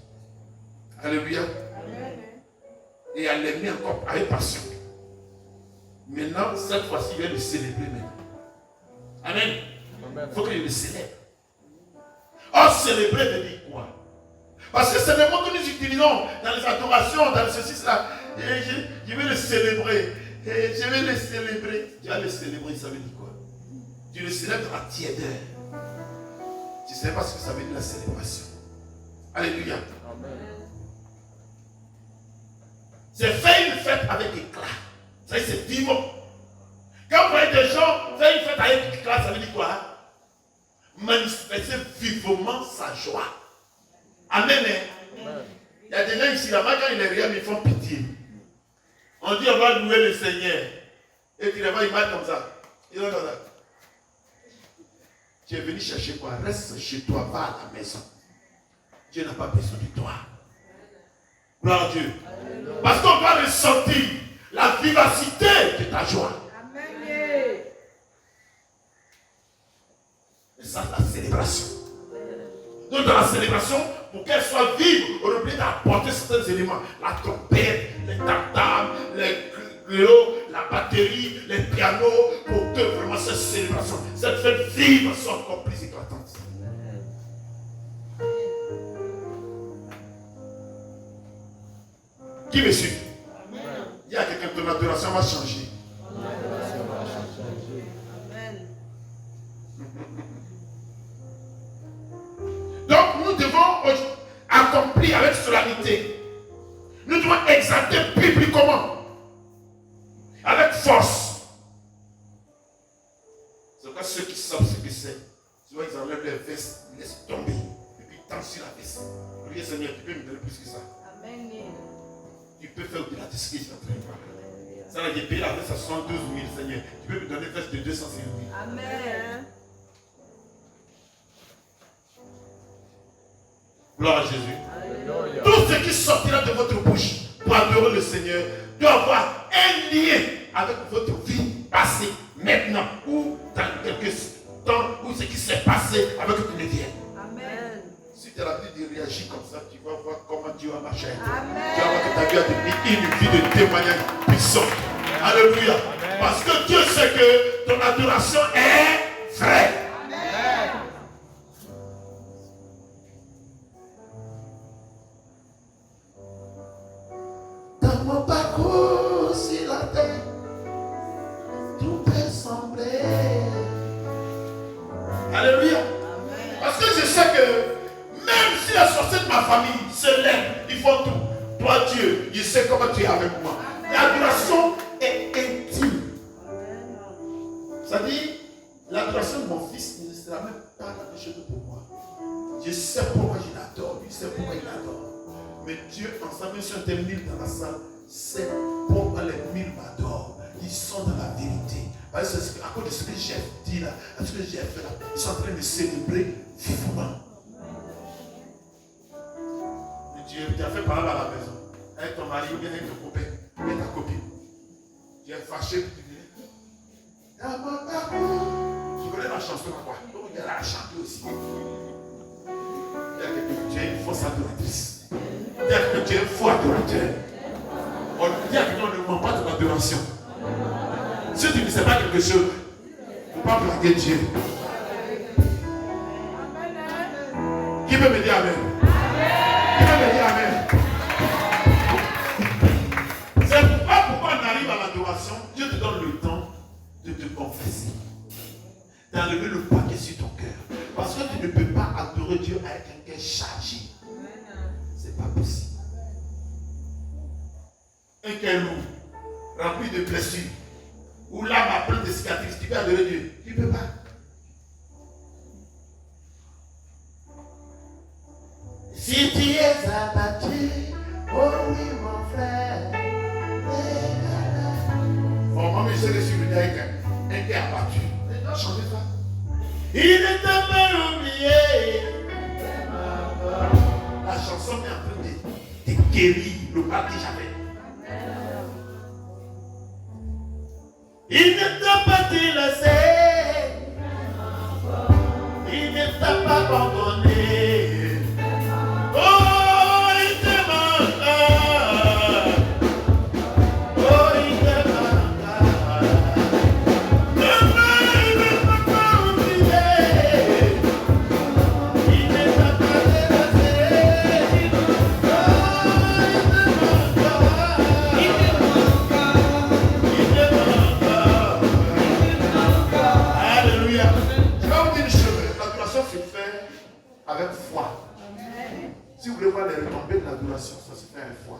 Speaker 1: Alléluia.
Speaker 2: Amen.
Speaker 1: Et à l'aimer encore avec passion. Maintenant, cette fois-ci, il va le célébrer maintenant. Amen. Il faut que je le célèbre. Or, célébrer veut dire quoi? Parce que c'est le mot que nous utilisons dans les adorations, dans ceci, cela. Je vais le célébrer. Et je vais le célébrer. Tu vas le célébrer, ça veut dire quoi? Tu le célèbres à tiédeur. Tu ne sais pas ce que ça veut dire la célébration. Alléluia.
Speaker 2: Amen.
Speaker 1: C'est faire une fête avec éclat. Ça, c'est vivant. Quand vous voyez des gens faire une fête avec éclat, ça veut dire quoi? Manifester vivement sa joie. Amen.
Speaker 2: Amen.
Speaker 1: Il y a des gens ici, là-bas, quand il est rien, ils font pitié. On dit on va louer le Seigneur. Et puis là-bas, ils marchent comme ça. Ils sont comme ça. Tu es venu chercher quoi? Reste chez toi, va à la maison. Dieu n'a pas besoin de toi. Gloire à Dieu. Parce qu'on doit ressentir la vivacité de ta joie.
Speaker 2: Amen.
Speaker 1: Et ça, c'est la célébration. Donc, dans la célébration, pour qu'elle soit vive, on est obligé d'apporter certains éléments. La trompette, les tam-tams, les gréots, la batterie, les pianos, pour que vraiment cette célébration, cette fête vive soit encore plus éclatante. Qui me suit? Il y a quelqu'un, ton adoration va changer.
Speaker 2: Amen.
Speaker 1: Donc nous devons accomplir avec solennité. Nous devons exalter publiquement, avec force. C'est pourquoi ceux qui savent ce que c'est, souvent ils enlèvent les vestes, ils laissent tomber, et puis ils tendent sur la veste. Oui, Seigneur, tu peux me donner plus que ça.
Speaker 2: Amen.
Speaker 1: Tu peux faire au-delà de ce que je suis en train de faire. Ça, j'ai payé la veste à 72 000, Seigneur. Tu peux me donner une veste de 250 000.
Speaker 2: Amen.
Speaker 1: Gloire à Jésus.
Speaker 2: Alléluia.
Speaker 1: Tout ce qui sortira de votre bouche pour adorer le Seigneur doit avoir un lien avec votre vie passée, maintenant, ou dans quelques temps, ou ce qui s'est passé avec votre vie.
Speaker 2: Amen.
Speaker 1: Si tu as l'habitude de réagir comme ça, tu vas voir comment Dieu va marcher avec toi.
Speaker 2: Amen.
Speaker 1: Tu vas voir que ta vie a devenu une vie de témoignage puissant. Alléluia.
Speaker 4: Amen.
Speaker 1: Parce que Dieu sait que ton adoration est vraie.
Speaker 2: Amen.
Speaker 1: Dans mon parcours sur la terre, tout peut sembler. Alléluia. Parce que je sais que même si la sorcière de ma famille se lève, ils font tout. Toi Dieu, je sais comment tu es avec moi. L'adoration est intime. C'est-à-dire, l'adoration de mon fils ne sera même pas la même chose pour moi. Je sais pourquoi je l'adore, lui sait pourquoi il l'adore. Mais Dieu, ensemble, si on était 1000 dans la salle, c'est pourquoi les 1000 m'adorent. Ils sont dans la vérité. Parce que à cause de ce que j'ai dit là, à ce que j'ai fait là, ils sont en train de célébrer vivement. Mais Dieu, tu as fait parole à la maison. Avec ton mari ou bien avec ton copain, avec ta copine. Tu es fâché que tu dis. Tu connais la chanson à quoi? Donc il y a la chanter aussi. Il y a quelqu'un, tu es une fausse adoratrice. Il y a quelqu'un, tu es un faux adorateur. Il y a quelqu'un, on ne ment pas de l'adoration. Si tu ne sais pas quelque chose, il ne faut pas blaguer Dieu. Qui peut me dire Amen? Qui peut me dire Amen? C'est pas pourquoi on arrive à l'adoration, Dieu te donne le temps de te confesser, d'enlever le paquet sur ton cœur. Parce que tu ne peux pas adorer Dieu avec un cœur chargé. C'est pas possible. Un cœur lourd, rempli de blessures, où l'âme a plein de cicatrices, tu peux adorer Dieu. Tu ne peux pas. Si tu es abattu, oh oui mon frère. Bon, moi je sais que je suis venu avec un cœur abattu. Mais non, chantez ça. Il ne t'a pas oublié. La chanson est en train de guérir le mal que j'avais. Il ne t'a pas délaissé. Il ne t'a pas abandonné. Oh, il te manque. Oh, il te manque. Il ne t'a pas oublié. Il ne t'a pas délaissé. Oh, il te manque. Il te manque. Alléluia. Je vais vous dire une chose. L'adoration se fait avec foi. Si vous voulez voir les retombées de l'adoration, ça se fait avec foi.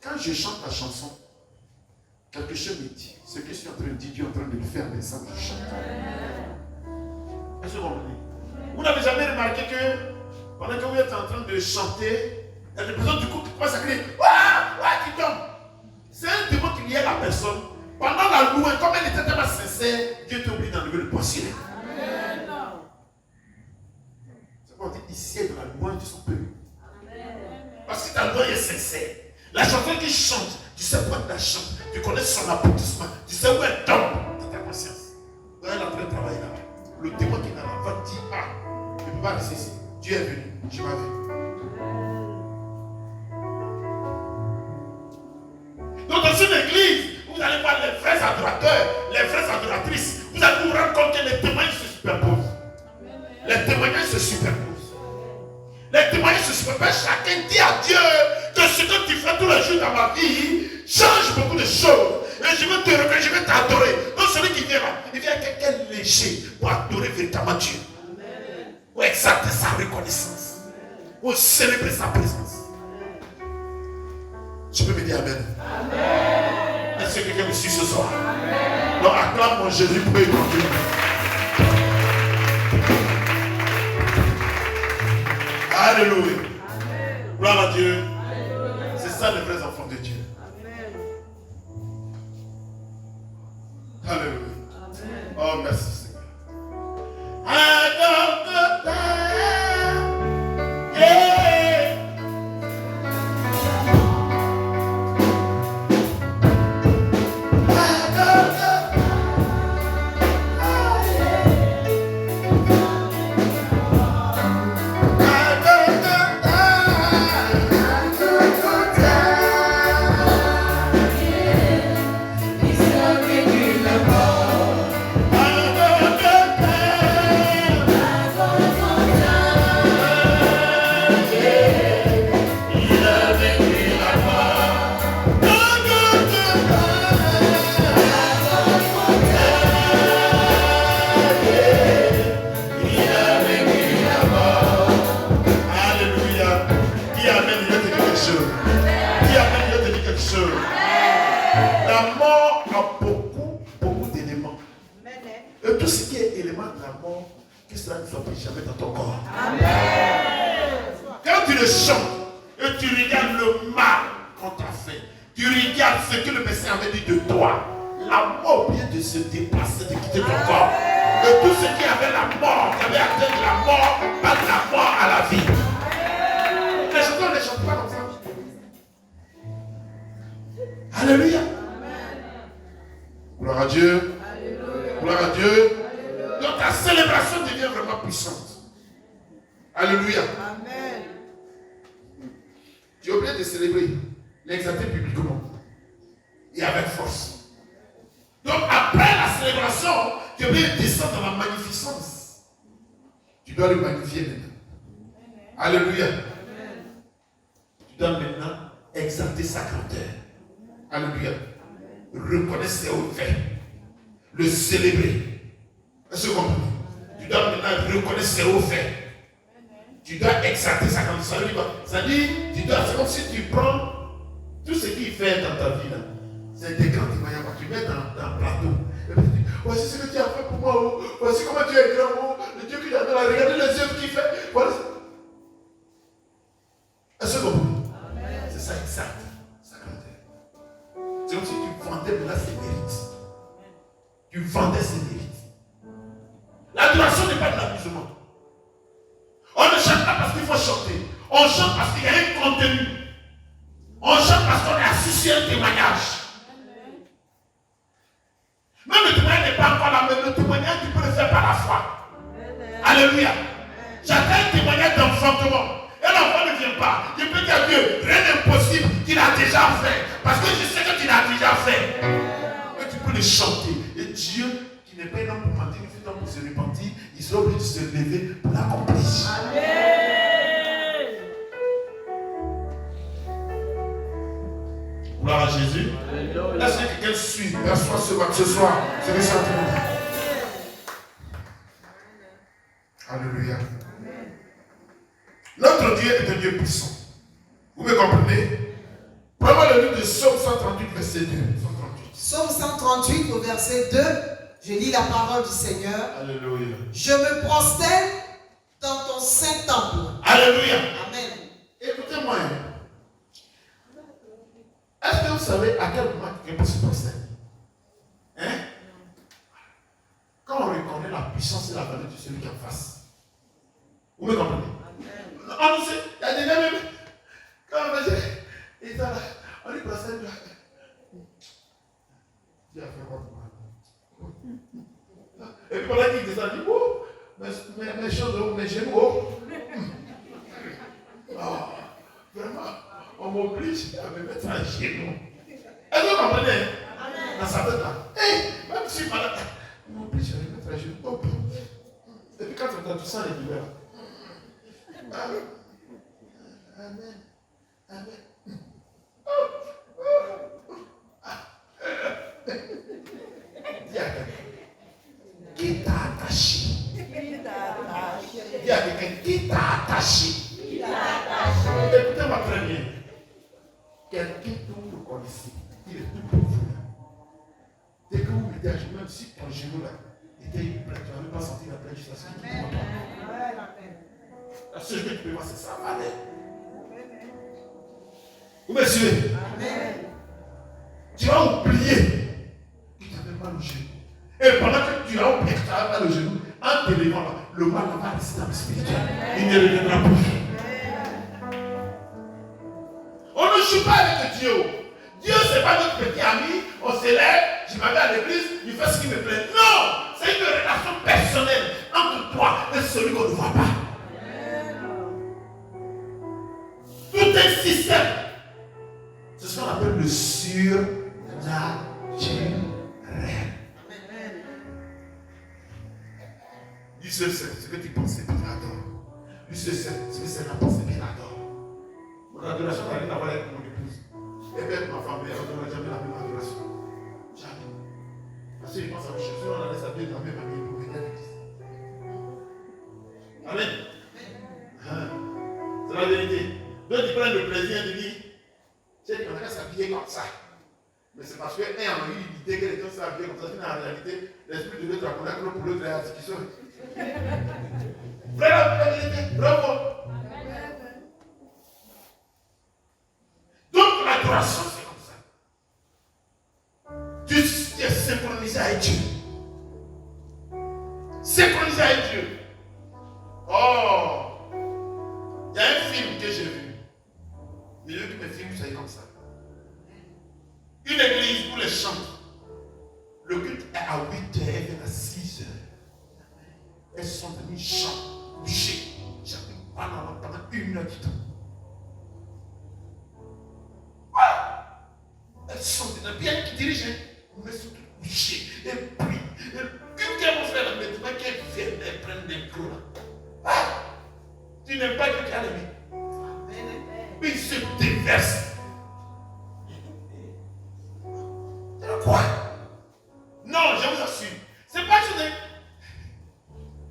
Speaker 1: Quand je chante la chanson, quelque chose me dit. Ce que je suis en train de dire, Dieu est en train de le faire maintenant que je chante. Est-ce que vous comprenez? Vous n'avez jamais remarqué que pendant que vous êtes en train de chanter, il y a des personnes du coup qui commencent à crier ouah, ouah, qui tombent. C'est un démon qui liait la personne. Pendant la louange, comme elle était tellement sincère, Dieu t'oublie d'enlever le poisson. C'est pour dire ici est dans la louange de son peuple. Parce que ta louange est sincère. La chanson qu'il chante, tu sais pourquoi tu la chantes. Tu connais son aboutissement. Tu sais où elle tombe dans ta conscience. Quand elle est en train de travailler là, le démon qui est dans la voie dit ah, je ne peux pas rester ici. Dieu est venu, je m'avais. Donc dans une église, vous allez voir les vrais adorateurs, les vraies adoratrices. Vous allez vous rendre compte que les témoignages se superposent. Les témoignages se superposent. Les témoignages se superposent. Chacun dit à Dieu que ce que tu fais tous les jours dans ma vie change beaucoup de choses. Et je vais te reconnaître, je vais t'adorer. Donc celui qui vient là, il vient avec quelqu'un léger pour adorer véritablement Dieu. Pour exalter sa reconnaissance. Pour célébrer sa présence. Tu peux me dire Amen. Est-ce que quelqu'un me suit ce soir? Donc acclame mon Jésus pour y continuer. Alléluia. Gloire à Dieu. C'est ça les vrais enfants de Dieu. Alléluia. Oh merci Seigneur. La mort a beaucoup d'éléments. Et tout ce qui est élément de la mort, que cela ne soit plus jamais dans ton corps. Amen. Quand tu le chantes et tu regardes le mal qu'on t'a fait, tu regardes ce que le Messie avait dit de toi, la mort vient de se déplacer, de quitter ton corps. Et tout ce qui avait la mort, qui avait atteint de la mort, passe de la mort à la vie. Les chanteurs ne chantent pas comme ça. Alléluia. Gloire à Dieu. Alléluia. Gloire à Dieu. Alléluia. Donc ta célébration devient vraiment puissante. Alléluia. Amen. Tu es obligé de célébrer, l'exalter publiquement et avec force. Donc après la célébration, tu es obligé de descendre dans la magnificence. Tu dois le magnifier maintenant. Alléluia. Amen. Tu dois maintenant exalter sa grandeur. Alléluia. Reconnaître ses hauts faits. Le célébrer. Est-ce que vous comprenez? Tu dois maintenant reconnaître ses hauts faits. Tu dois exalter sa grandeur. Ça dit, c'est comme si tu prends tout ce qu'il fait dans ta vie là. C'est des grands témoignages. Tu mets dans le plateau. Et puis tu dis, voici ce que tu as fait pour moi. Oh. Voici comment tu es grand. Oh. Le Dieu qui t'adore. Regardez les œuvres qu'il fait. Voilà. Est-ce que vous comprenez? C'est ça exact. C'est comme si tu vendais de là ses mérites. Tu vendais ses mérites. L'adoration n'est pas de l'amusement. On ne chante pas parce qu'il faut chanter. On chante parce qu'il y a un contenu. On chante parce qu'on est assis sur un témoignage. Même le témoignage n'est pas encore là, mais le témoignage, tu peux le faire par la foi. Alléluia. J'attends un témoignage d'enfantement. Et l'enfant ne vient pas. Je peux dire à Dieu, rien d'impossible qu'il a déjà fait. Parce que je sais que tu l'as déjà fait. Et tu peux le chanter. Et Dieu, qui n'est pas un homme pour mentir, il fait un homme pour se repentir, il sera obligé de se lever pour l'accomplir. Amen. Gloire à Jésus. Est-ce que quelqu'un suit, perçoit ce soir, ce que c'est en train de dire? Alléluia. Notre Dieu est un Dieu puissant. Vous me comprenez? Prenons le livre de Psaume 138, verset 2. 138.
Speaker 3: Psaume 138, au verset 2, je lis la parole du Seigneur.
Speaker 1: Alléluia.
Speaker 3: Je me prosterne dans ton saint temple.
Speaker 1: Alléluia.
Speaker 3: Amen.
Speaker 1: Écoutez-moi. Est-ce que vous savez à quel moment quelqu'un peut se prosterner? Hein? Quand on reconnaît la puissance et la valeur de celui qui est en face. Vous me comprenez? On sait, il y a des gens même. Quand il est là, on lui prosterne. Il a fait quoi? Et puis pendant qu'il descend, il dit, oh, mes choses, mes genoux, oh. Oh, vraiment, on m'oblige à me mettre à genoux. Est-ce que vous comprenez? Dans sa tête là. Même si malade, on m'oblige à me mettre à genoux. Oh. Et puis quand on entend tout ça, il libère. Amen. Amen. Amen. Dis à quelqu'un. Qui t'a attaché? Dis à quelqu'un qui t'a attaché. Écoutez-moi très bien. Quelqu'un que vous connaissez, il est tout pour vous. Dès que vous mettez à genoux, même si ton genou là était prêt, tu n'avais pas senti la plaie jusqu'à ce que tu te La seule chose que tu peux voir, c'est ça. Allez. Vous me suivez? Tu vas oublier que tu avais mal au genou. Et pendant que tu as oublié que tu avais mal au genou, en te levant là, le mal va rester dans le spirituel. Il ne reviendra plus. On ne joue pas avec Dieu. Dieu, ce n'est pas notre petit ami. On se lève, je m'en vais à l'église, il fait ce qui me plaît. Non! C'est une relation personnelle entre toi et celui qu'on ne voit pas. Tout un système. C'est ce qu'on appelle le surnaturel. Lui seul sait ce que tu pensais, puis il adore. Lui seul sait ce que c'est la pensée, puis il adore. Mon adoration n'a rien à voir avec mon épouse. Et bien, ma femme, elle n'aura jamais la même adoration. Jamais. Parce que je pense à mes chaussures, on a laissé habiller dans la même famille pour venir à l'église. Amen. C'est la vérité. D'autres ils prennent le plaisir de dire, c'est qu'on a qu'à s'habiller comme ça. Mais c'est parce qu'un a eu l'idée que les gens s'habillent comme ça, mais en réalité, l'esprit de l'autre a connaître pour l'autre est à ce qui sont. Frère, la vérité, bravo. Donc l'adoration, c'est comme ça. Tu es synchronisé avec Dieu. Synchronisé avec Dieu. Oh, il y a un film que j'ai vu. Mais eux qui me filment, ça y est comme ça. Une église où les chants. Le culte est à 8h, elle vient à 6h. Elles sont venues chanter, boucher. J'avais pas pendant 1 heure du temps. Elles sont venues, bien qui dirigeaient, mais sont toutes bouchées. Elles prient. Qu'est-ce vont faire maintenant qu'elles viennent, elles prennent des micros là. Tu n'aimes pas que tu as l'aimé. Mais ils se déversent. Quoi? Non, je vous assure. C'est pas que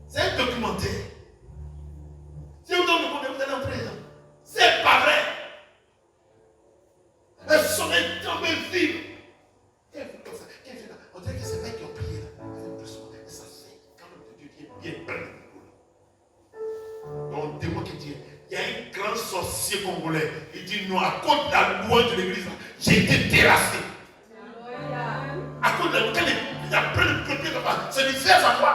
Speaker 1: c'est un documentaire. Si vous donnez le compte, vous allez en prison. C'est pas vrai. Elles sont tombées vives. On dirait que c'est vrai qui ont prié là. Et ça c'est quand même que Dieu est bien prêt. Donc, dis-moi que Dieu. Il y a un grand sorcier congolais. Il dit non, à cause de la louange de l'église, j'ai été terrassé. À cause de la louange, il y a plein de côtés comme ça. C'est l'hiver à quoi?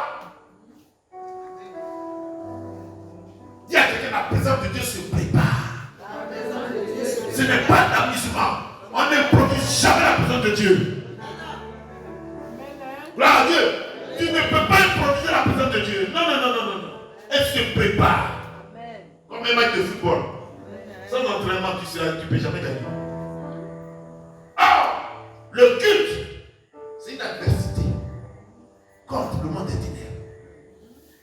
Speaker 1: Dis à quelqu'un, la présence de Dieu se prépare. Ce n'est pas d'amusement. On n'improvise jamais la présence de Dieu. Gloire à Dieu. Tu ne peux pas improviser la présence de Dieu. Non, non, non, non, non. Elle se prépare. Comme un match de football. Sans entraînement, tu ne peux jamais gagner. Or, le culte, c'est une adversité contre le monde des ténèbres.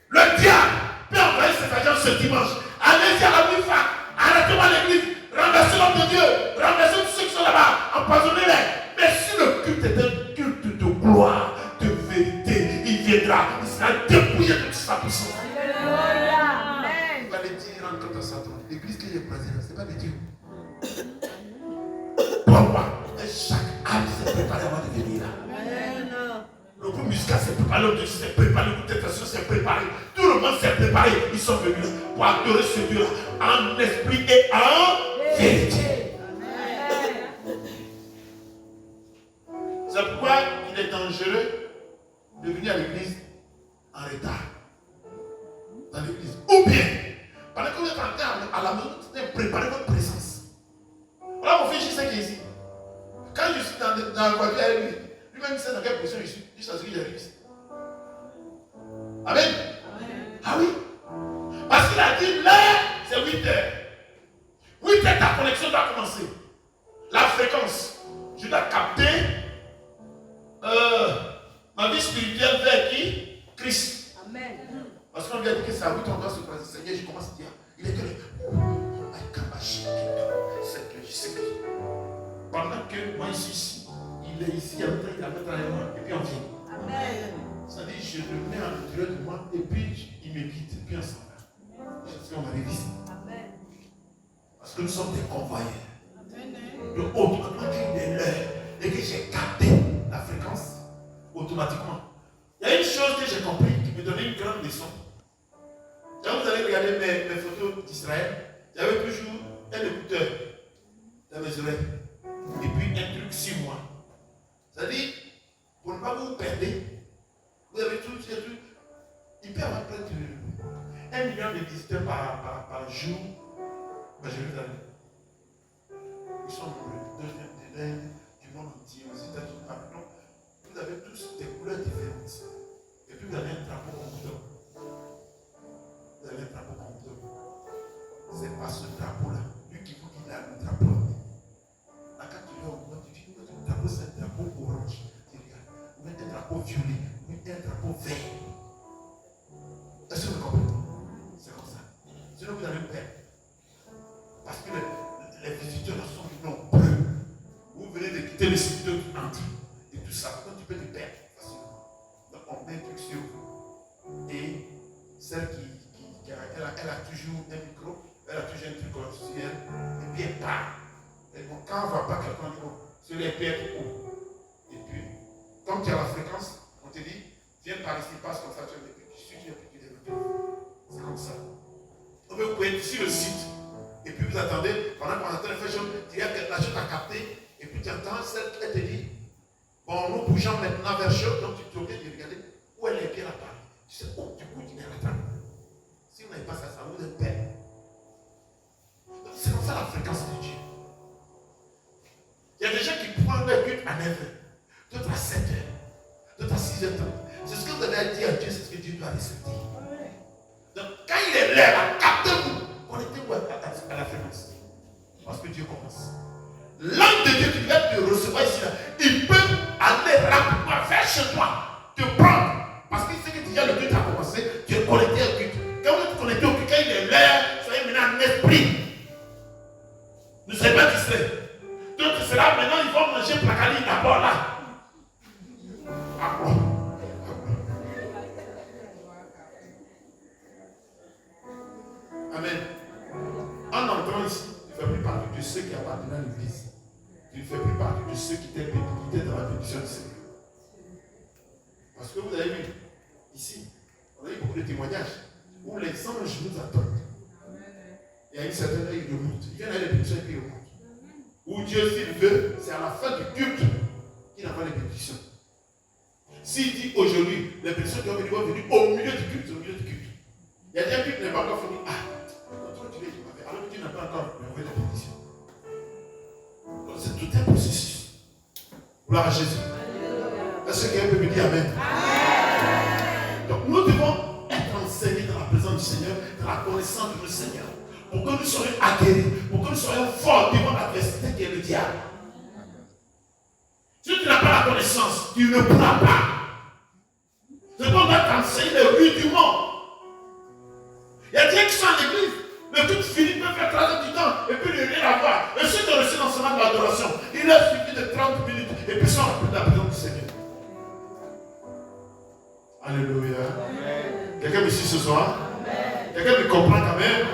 Speaker 1: Le diable peut envoyer ses agents ce dimanche. Allez-y à la MIFA, arrêtez-moi l'église, renversez l'homme de Dieu, renversez tous ceux qui sont là-bas, empoisonnez-les. Mais si le culte est un culte de gloire, de vérité, il viendra, il sera dépouillé de toute sa puissance. Vous allez dire en tant que Satan, l'église qui est présente, ce n'est pas de Dieu. Pourquoi? Chaque âme s'est préparée avant de venir là. Le groupe musical s'est préparé, le Dieu s'est préparé, le groupe d'intercession s'est préparé. Tout le monde s'est préparé. Ils sont venus là pour adorer ce Dieu-là en esprit et en vérité. C'est pourquoi il est dangereux de venir à l'église en retard. Dans l'église. Ou bien, pendant que vous êtes en train à la maison, vous avez préparé votre présence. Voilà mon fils, je sais qu'il est ici. Quand je suis dans la voiture avec lui, lui-même il sait dans quelle position je suis, juste à ce que j'arrive ici. Amen. Ah oui. Parce qu'il a dit l'heure, c'est 8 heures. 8 heures, ta connexion doit commencer. La fréquence. Je dois capter ma vie spirituelle vers qui? Christ. Amen. Parce qu'on lui a dit que c'est à 8 on doit se présenter. Seigneur, je commence à dire, il est que pendant que moi ici, il est ici, il a fait travailler moi, et puis on vient.
Speaker 3: Amen.
Speaker 1: Ça dit, je le mets à l'intérieur de moi, et puis il me quitte, et puis on s'en va. Parce qu'on arrive ici.
Speaker 2: Amen.
Speaker 1: Parce que nous sommes des convoyeurs. Donc, automatiquement, qu'il est l'heure, et que j'ai capté la fréquence, automatiquement. Il y a une chose que j'ai compris qui me donnait une grande leçon. Quand vous allez regarder mes photos d'Israël, j'avais toujours un écouteur dans mes oreilles. Et puis un truc sur moi. C'est-à-dire, pour ne pas vous perdre, vous avez tout ces trucs. Il peut y avoir près de 1 million de visiteurs par jour à Jérusalem. Ils sont nombreux, du monde entier, aux États-Unis, partout. Vous avez tous des couleurs différentes. Et puis vous avez un drapeau contre. Vous avez un drapeau contre. C'est pas ce drapeau-là. Lui qui vous dit là, le drapeau. Là, quand tu viens au monde, tu dis que le drapeau, c'est un drapeau orange. Tu regardes. Vous mettez un drapeau violet. Vous mettez un drapeau vert. Est-ce que vous comprenez? C'est comme ça. Sinon, vous allez perdre. Parce que les visiteurs là sont nombreux. Vous venez de quitter le site entier. Et tout ça. Donc, tu peux te perdre facilement. Donc, on met un truc sur vous. Et celle elle a toujours un micro, elle a toujours un truc sur elle, et puis elle parle. Et bon, quand on ne voit pas quelqu'un, on dit, bon, sur les pieds haut. Et puis, comme tu as la fréquence, on te dit, viens par ici, passe comme ça, tu as des petits sujets, et puis tu les. C'est comme ça. Donc, vous pouvez être sur le site, et puis vous attendez, pendant qu'on attend les choses, tu as la chose à capter, et puis tu entends celle qui te dit, bon, nous bougeons maintenant vers chaud, donc tu te obligé de regarder où elle est bien à part. Tu sais, oh, du coup, tu viens à la table. Si vous n'avez pas ça, ça vous perd. C'est comme ça la fréquence de Dieu. Il y a des gens qui prennent leur culte à 9h, d'autres à 7h, d'autres à 6h30. C'est ce que vous avez à dire à Dieu, c'est ce que Dieu doit respecter. Donc, quand il est là, captez-vous, connectez-vous à la fréquence. Parce que Dieu commence. L'âme de Dieu qui vient te recevoir ici, là, il peut aller rapidement vers chez toi, te prendre. Parce qu'il sait que déjà le culte a commencé, tu es connecté au culte. Quand vous êtes connecté au culte, quand il est l'heure, soyez maintenant en esprit. Ne soyez pas distrait. Donc c'est là maintenant, il faut manger placali d'abord là. Amen. En entrant ici, tu ne fais plus partie de ceux qui appartenaient à l'église. Tu ne fais plus partie de ceux qui étaient dans la bénédiction du Seigneur. Parce que vous avez vu, ici, on a eu beaucoup de témoignages où les anges nous attendent. Et à une certaine heure, ils remontent. Ils viennent à la bénédiction et puis ils remontent. Où Dieu, s'il veut, c'est à la fin du culte qu'il envoie les bénédictions. S'il dit aujourd'hui, les bénédictions qui vont venir au milieu du culte, au milieu du culte. Il y a des culte qui n'est pas encore fini. Notre Dieu qui m'a fait, alors que tu n'as pas encore envoyé les bénédictions. Donc c'est tout un processus. Gloire à Jésus. Est-ce que quelqu'un peut me dire Amen? Amen. Donc nous devons être enseignés dans la présence du Seigneur, dans la connaissance du Seigneur, pour que nous soyons aguerris, pour que nous soyons forts devant l'adversité qui est le diable. Si tu n'as pas la connaissance, tu ne pourras pas. C'est pour qu'on t'enseigner les rudiments. Il y a des gens qui sont en église, le culte fini peut faire 30 heures du temps, et puis ne rien avoir. Et ceux qui ont reçu l'enseignement de l'adoration, il leur suffit de 30 minutes, et puis ils sont remplis de la présence du Seigneur. Alléluia. Amen. Quelqu'un me suit ce soir? Amen. Quelqu'un me comprend quand même?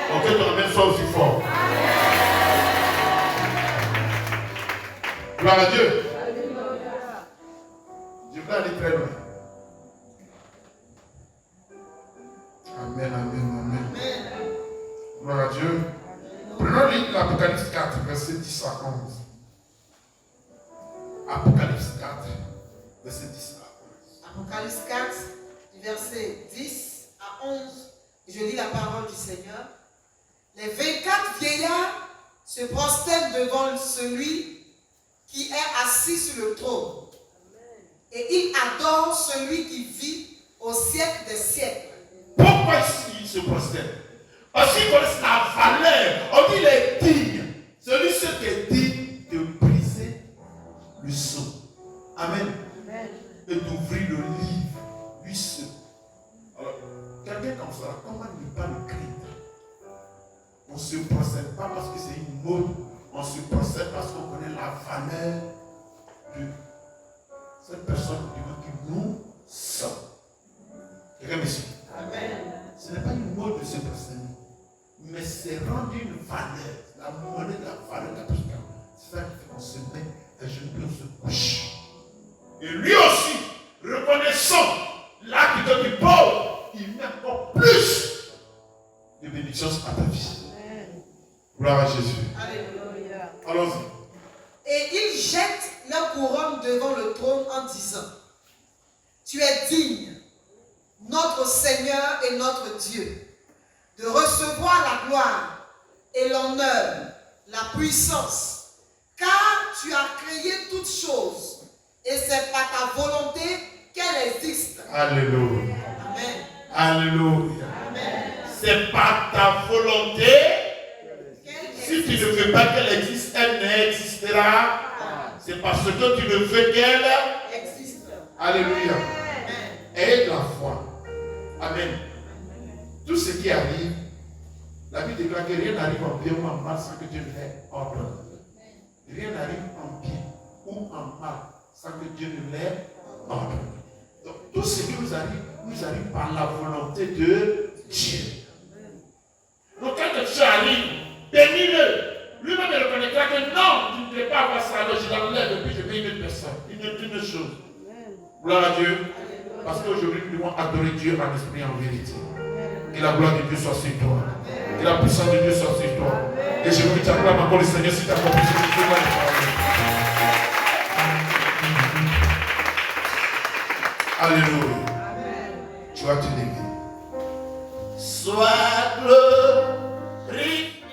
Speaker 1: Donc que ton amen soit aussi fort. Amen. Gloire à Dieu. Alléluia. Je vais aller très loin. Amen, amen, amen. Gloire à Dieu. Prenons l'Apocalypse 4, verset 10 à 11. Apocalypse 4, verset 10 à 11.
Speaker 3: Apocalypse 4, du verset 10 à 11. Je lis la parole du Seigneur. Les 24 vieillards se prosternent devant celui qui est assis sur le trône. Et ils adorent celui qui vit au siècle des siècles.
Speaker 1: Pourquoi ils se prosternent? Parce qu'ils connaissent la valeur. On dit les dignes. Celui qui est digne de briser le sceau. Amen. Et d'ouvrir le livre. Lui seul. Alors, quelqu'un comme ça, comment ne pas le craindre? On ne se procède pas parce que c'est une mode. On se procède parce qu'on connaît la valeur de cette personne divine qui nous sommes. Quelqu'un me suit? Ce n'est pas une mode de ce personne, mais c'est rendu une valeur, la monnaie de la valeur de la personne. C'est ça qui fait qu'on se met à genoux et on se couche. Et lui aussi, reconnaissant l'acte du pauvre, il met encore plus de bénédictions à ta vie. Gloire à Jésus.
Speaker 3: Alléluia.
Speaker 1: Allons-y.
Speaker 3: Et il jette la couronne devant le trône en disant, tu es digne, notre Seigneur et notre Dieu, de recevoir la gloire et l'honneur, la puissance, car tu as créé toutes choses, et c'est par ta volonté qu'elles existent.
Speaker 1: Alléluia.
Speaker 3: Amen.
Speaker 1: Alléluia.
Speaker 3: Amen.
Speaker 1: C'est par ta volonté. Si tu ne veux pas qu'elle existe, elle n'existera. C'est parce que tu ne veux qu'elle
Speaker 3: existe.
Speaker 1: Alléluia.
Speaker 3: Amen.
Speaker 1: Ayez de la foi. Amen. Tout ce qui arrive, la Bible déclare que rien n'arrive en bien ou en mal sans que Dieu ne l'ait ordonné. Rien n'arrive en bien ou en mal sans que Dieu ne l'ait ordonné. Donc tout ce qui nous arrive par la volonté de Dieu. Donc quand quelque chose arrive, bénis-le. Lui-même il reconnaîtra que non, tu ne devais pas avoir ça, alors je l'enlève et puis je bénis une autre personne. Une chose. Gloire à Dieu. Parce qu'aujourd'hui, nous devons adorer Dieu en esprit et en vérité. Que la gloire de Dieu soit sur toi. Que la puissance de Dieu soit sur toi. Et je veux que tu acclames encore le Seigneur si tu as compris ce que tu dois parler. Alléluia. Tu vas te lever. Sois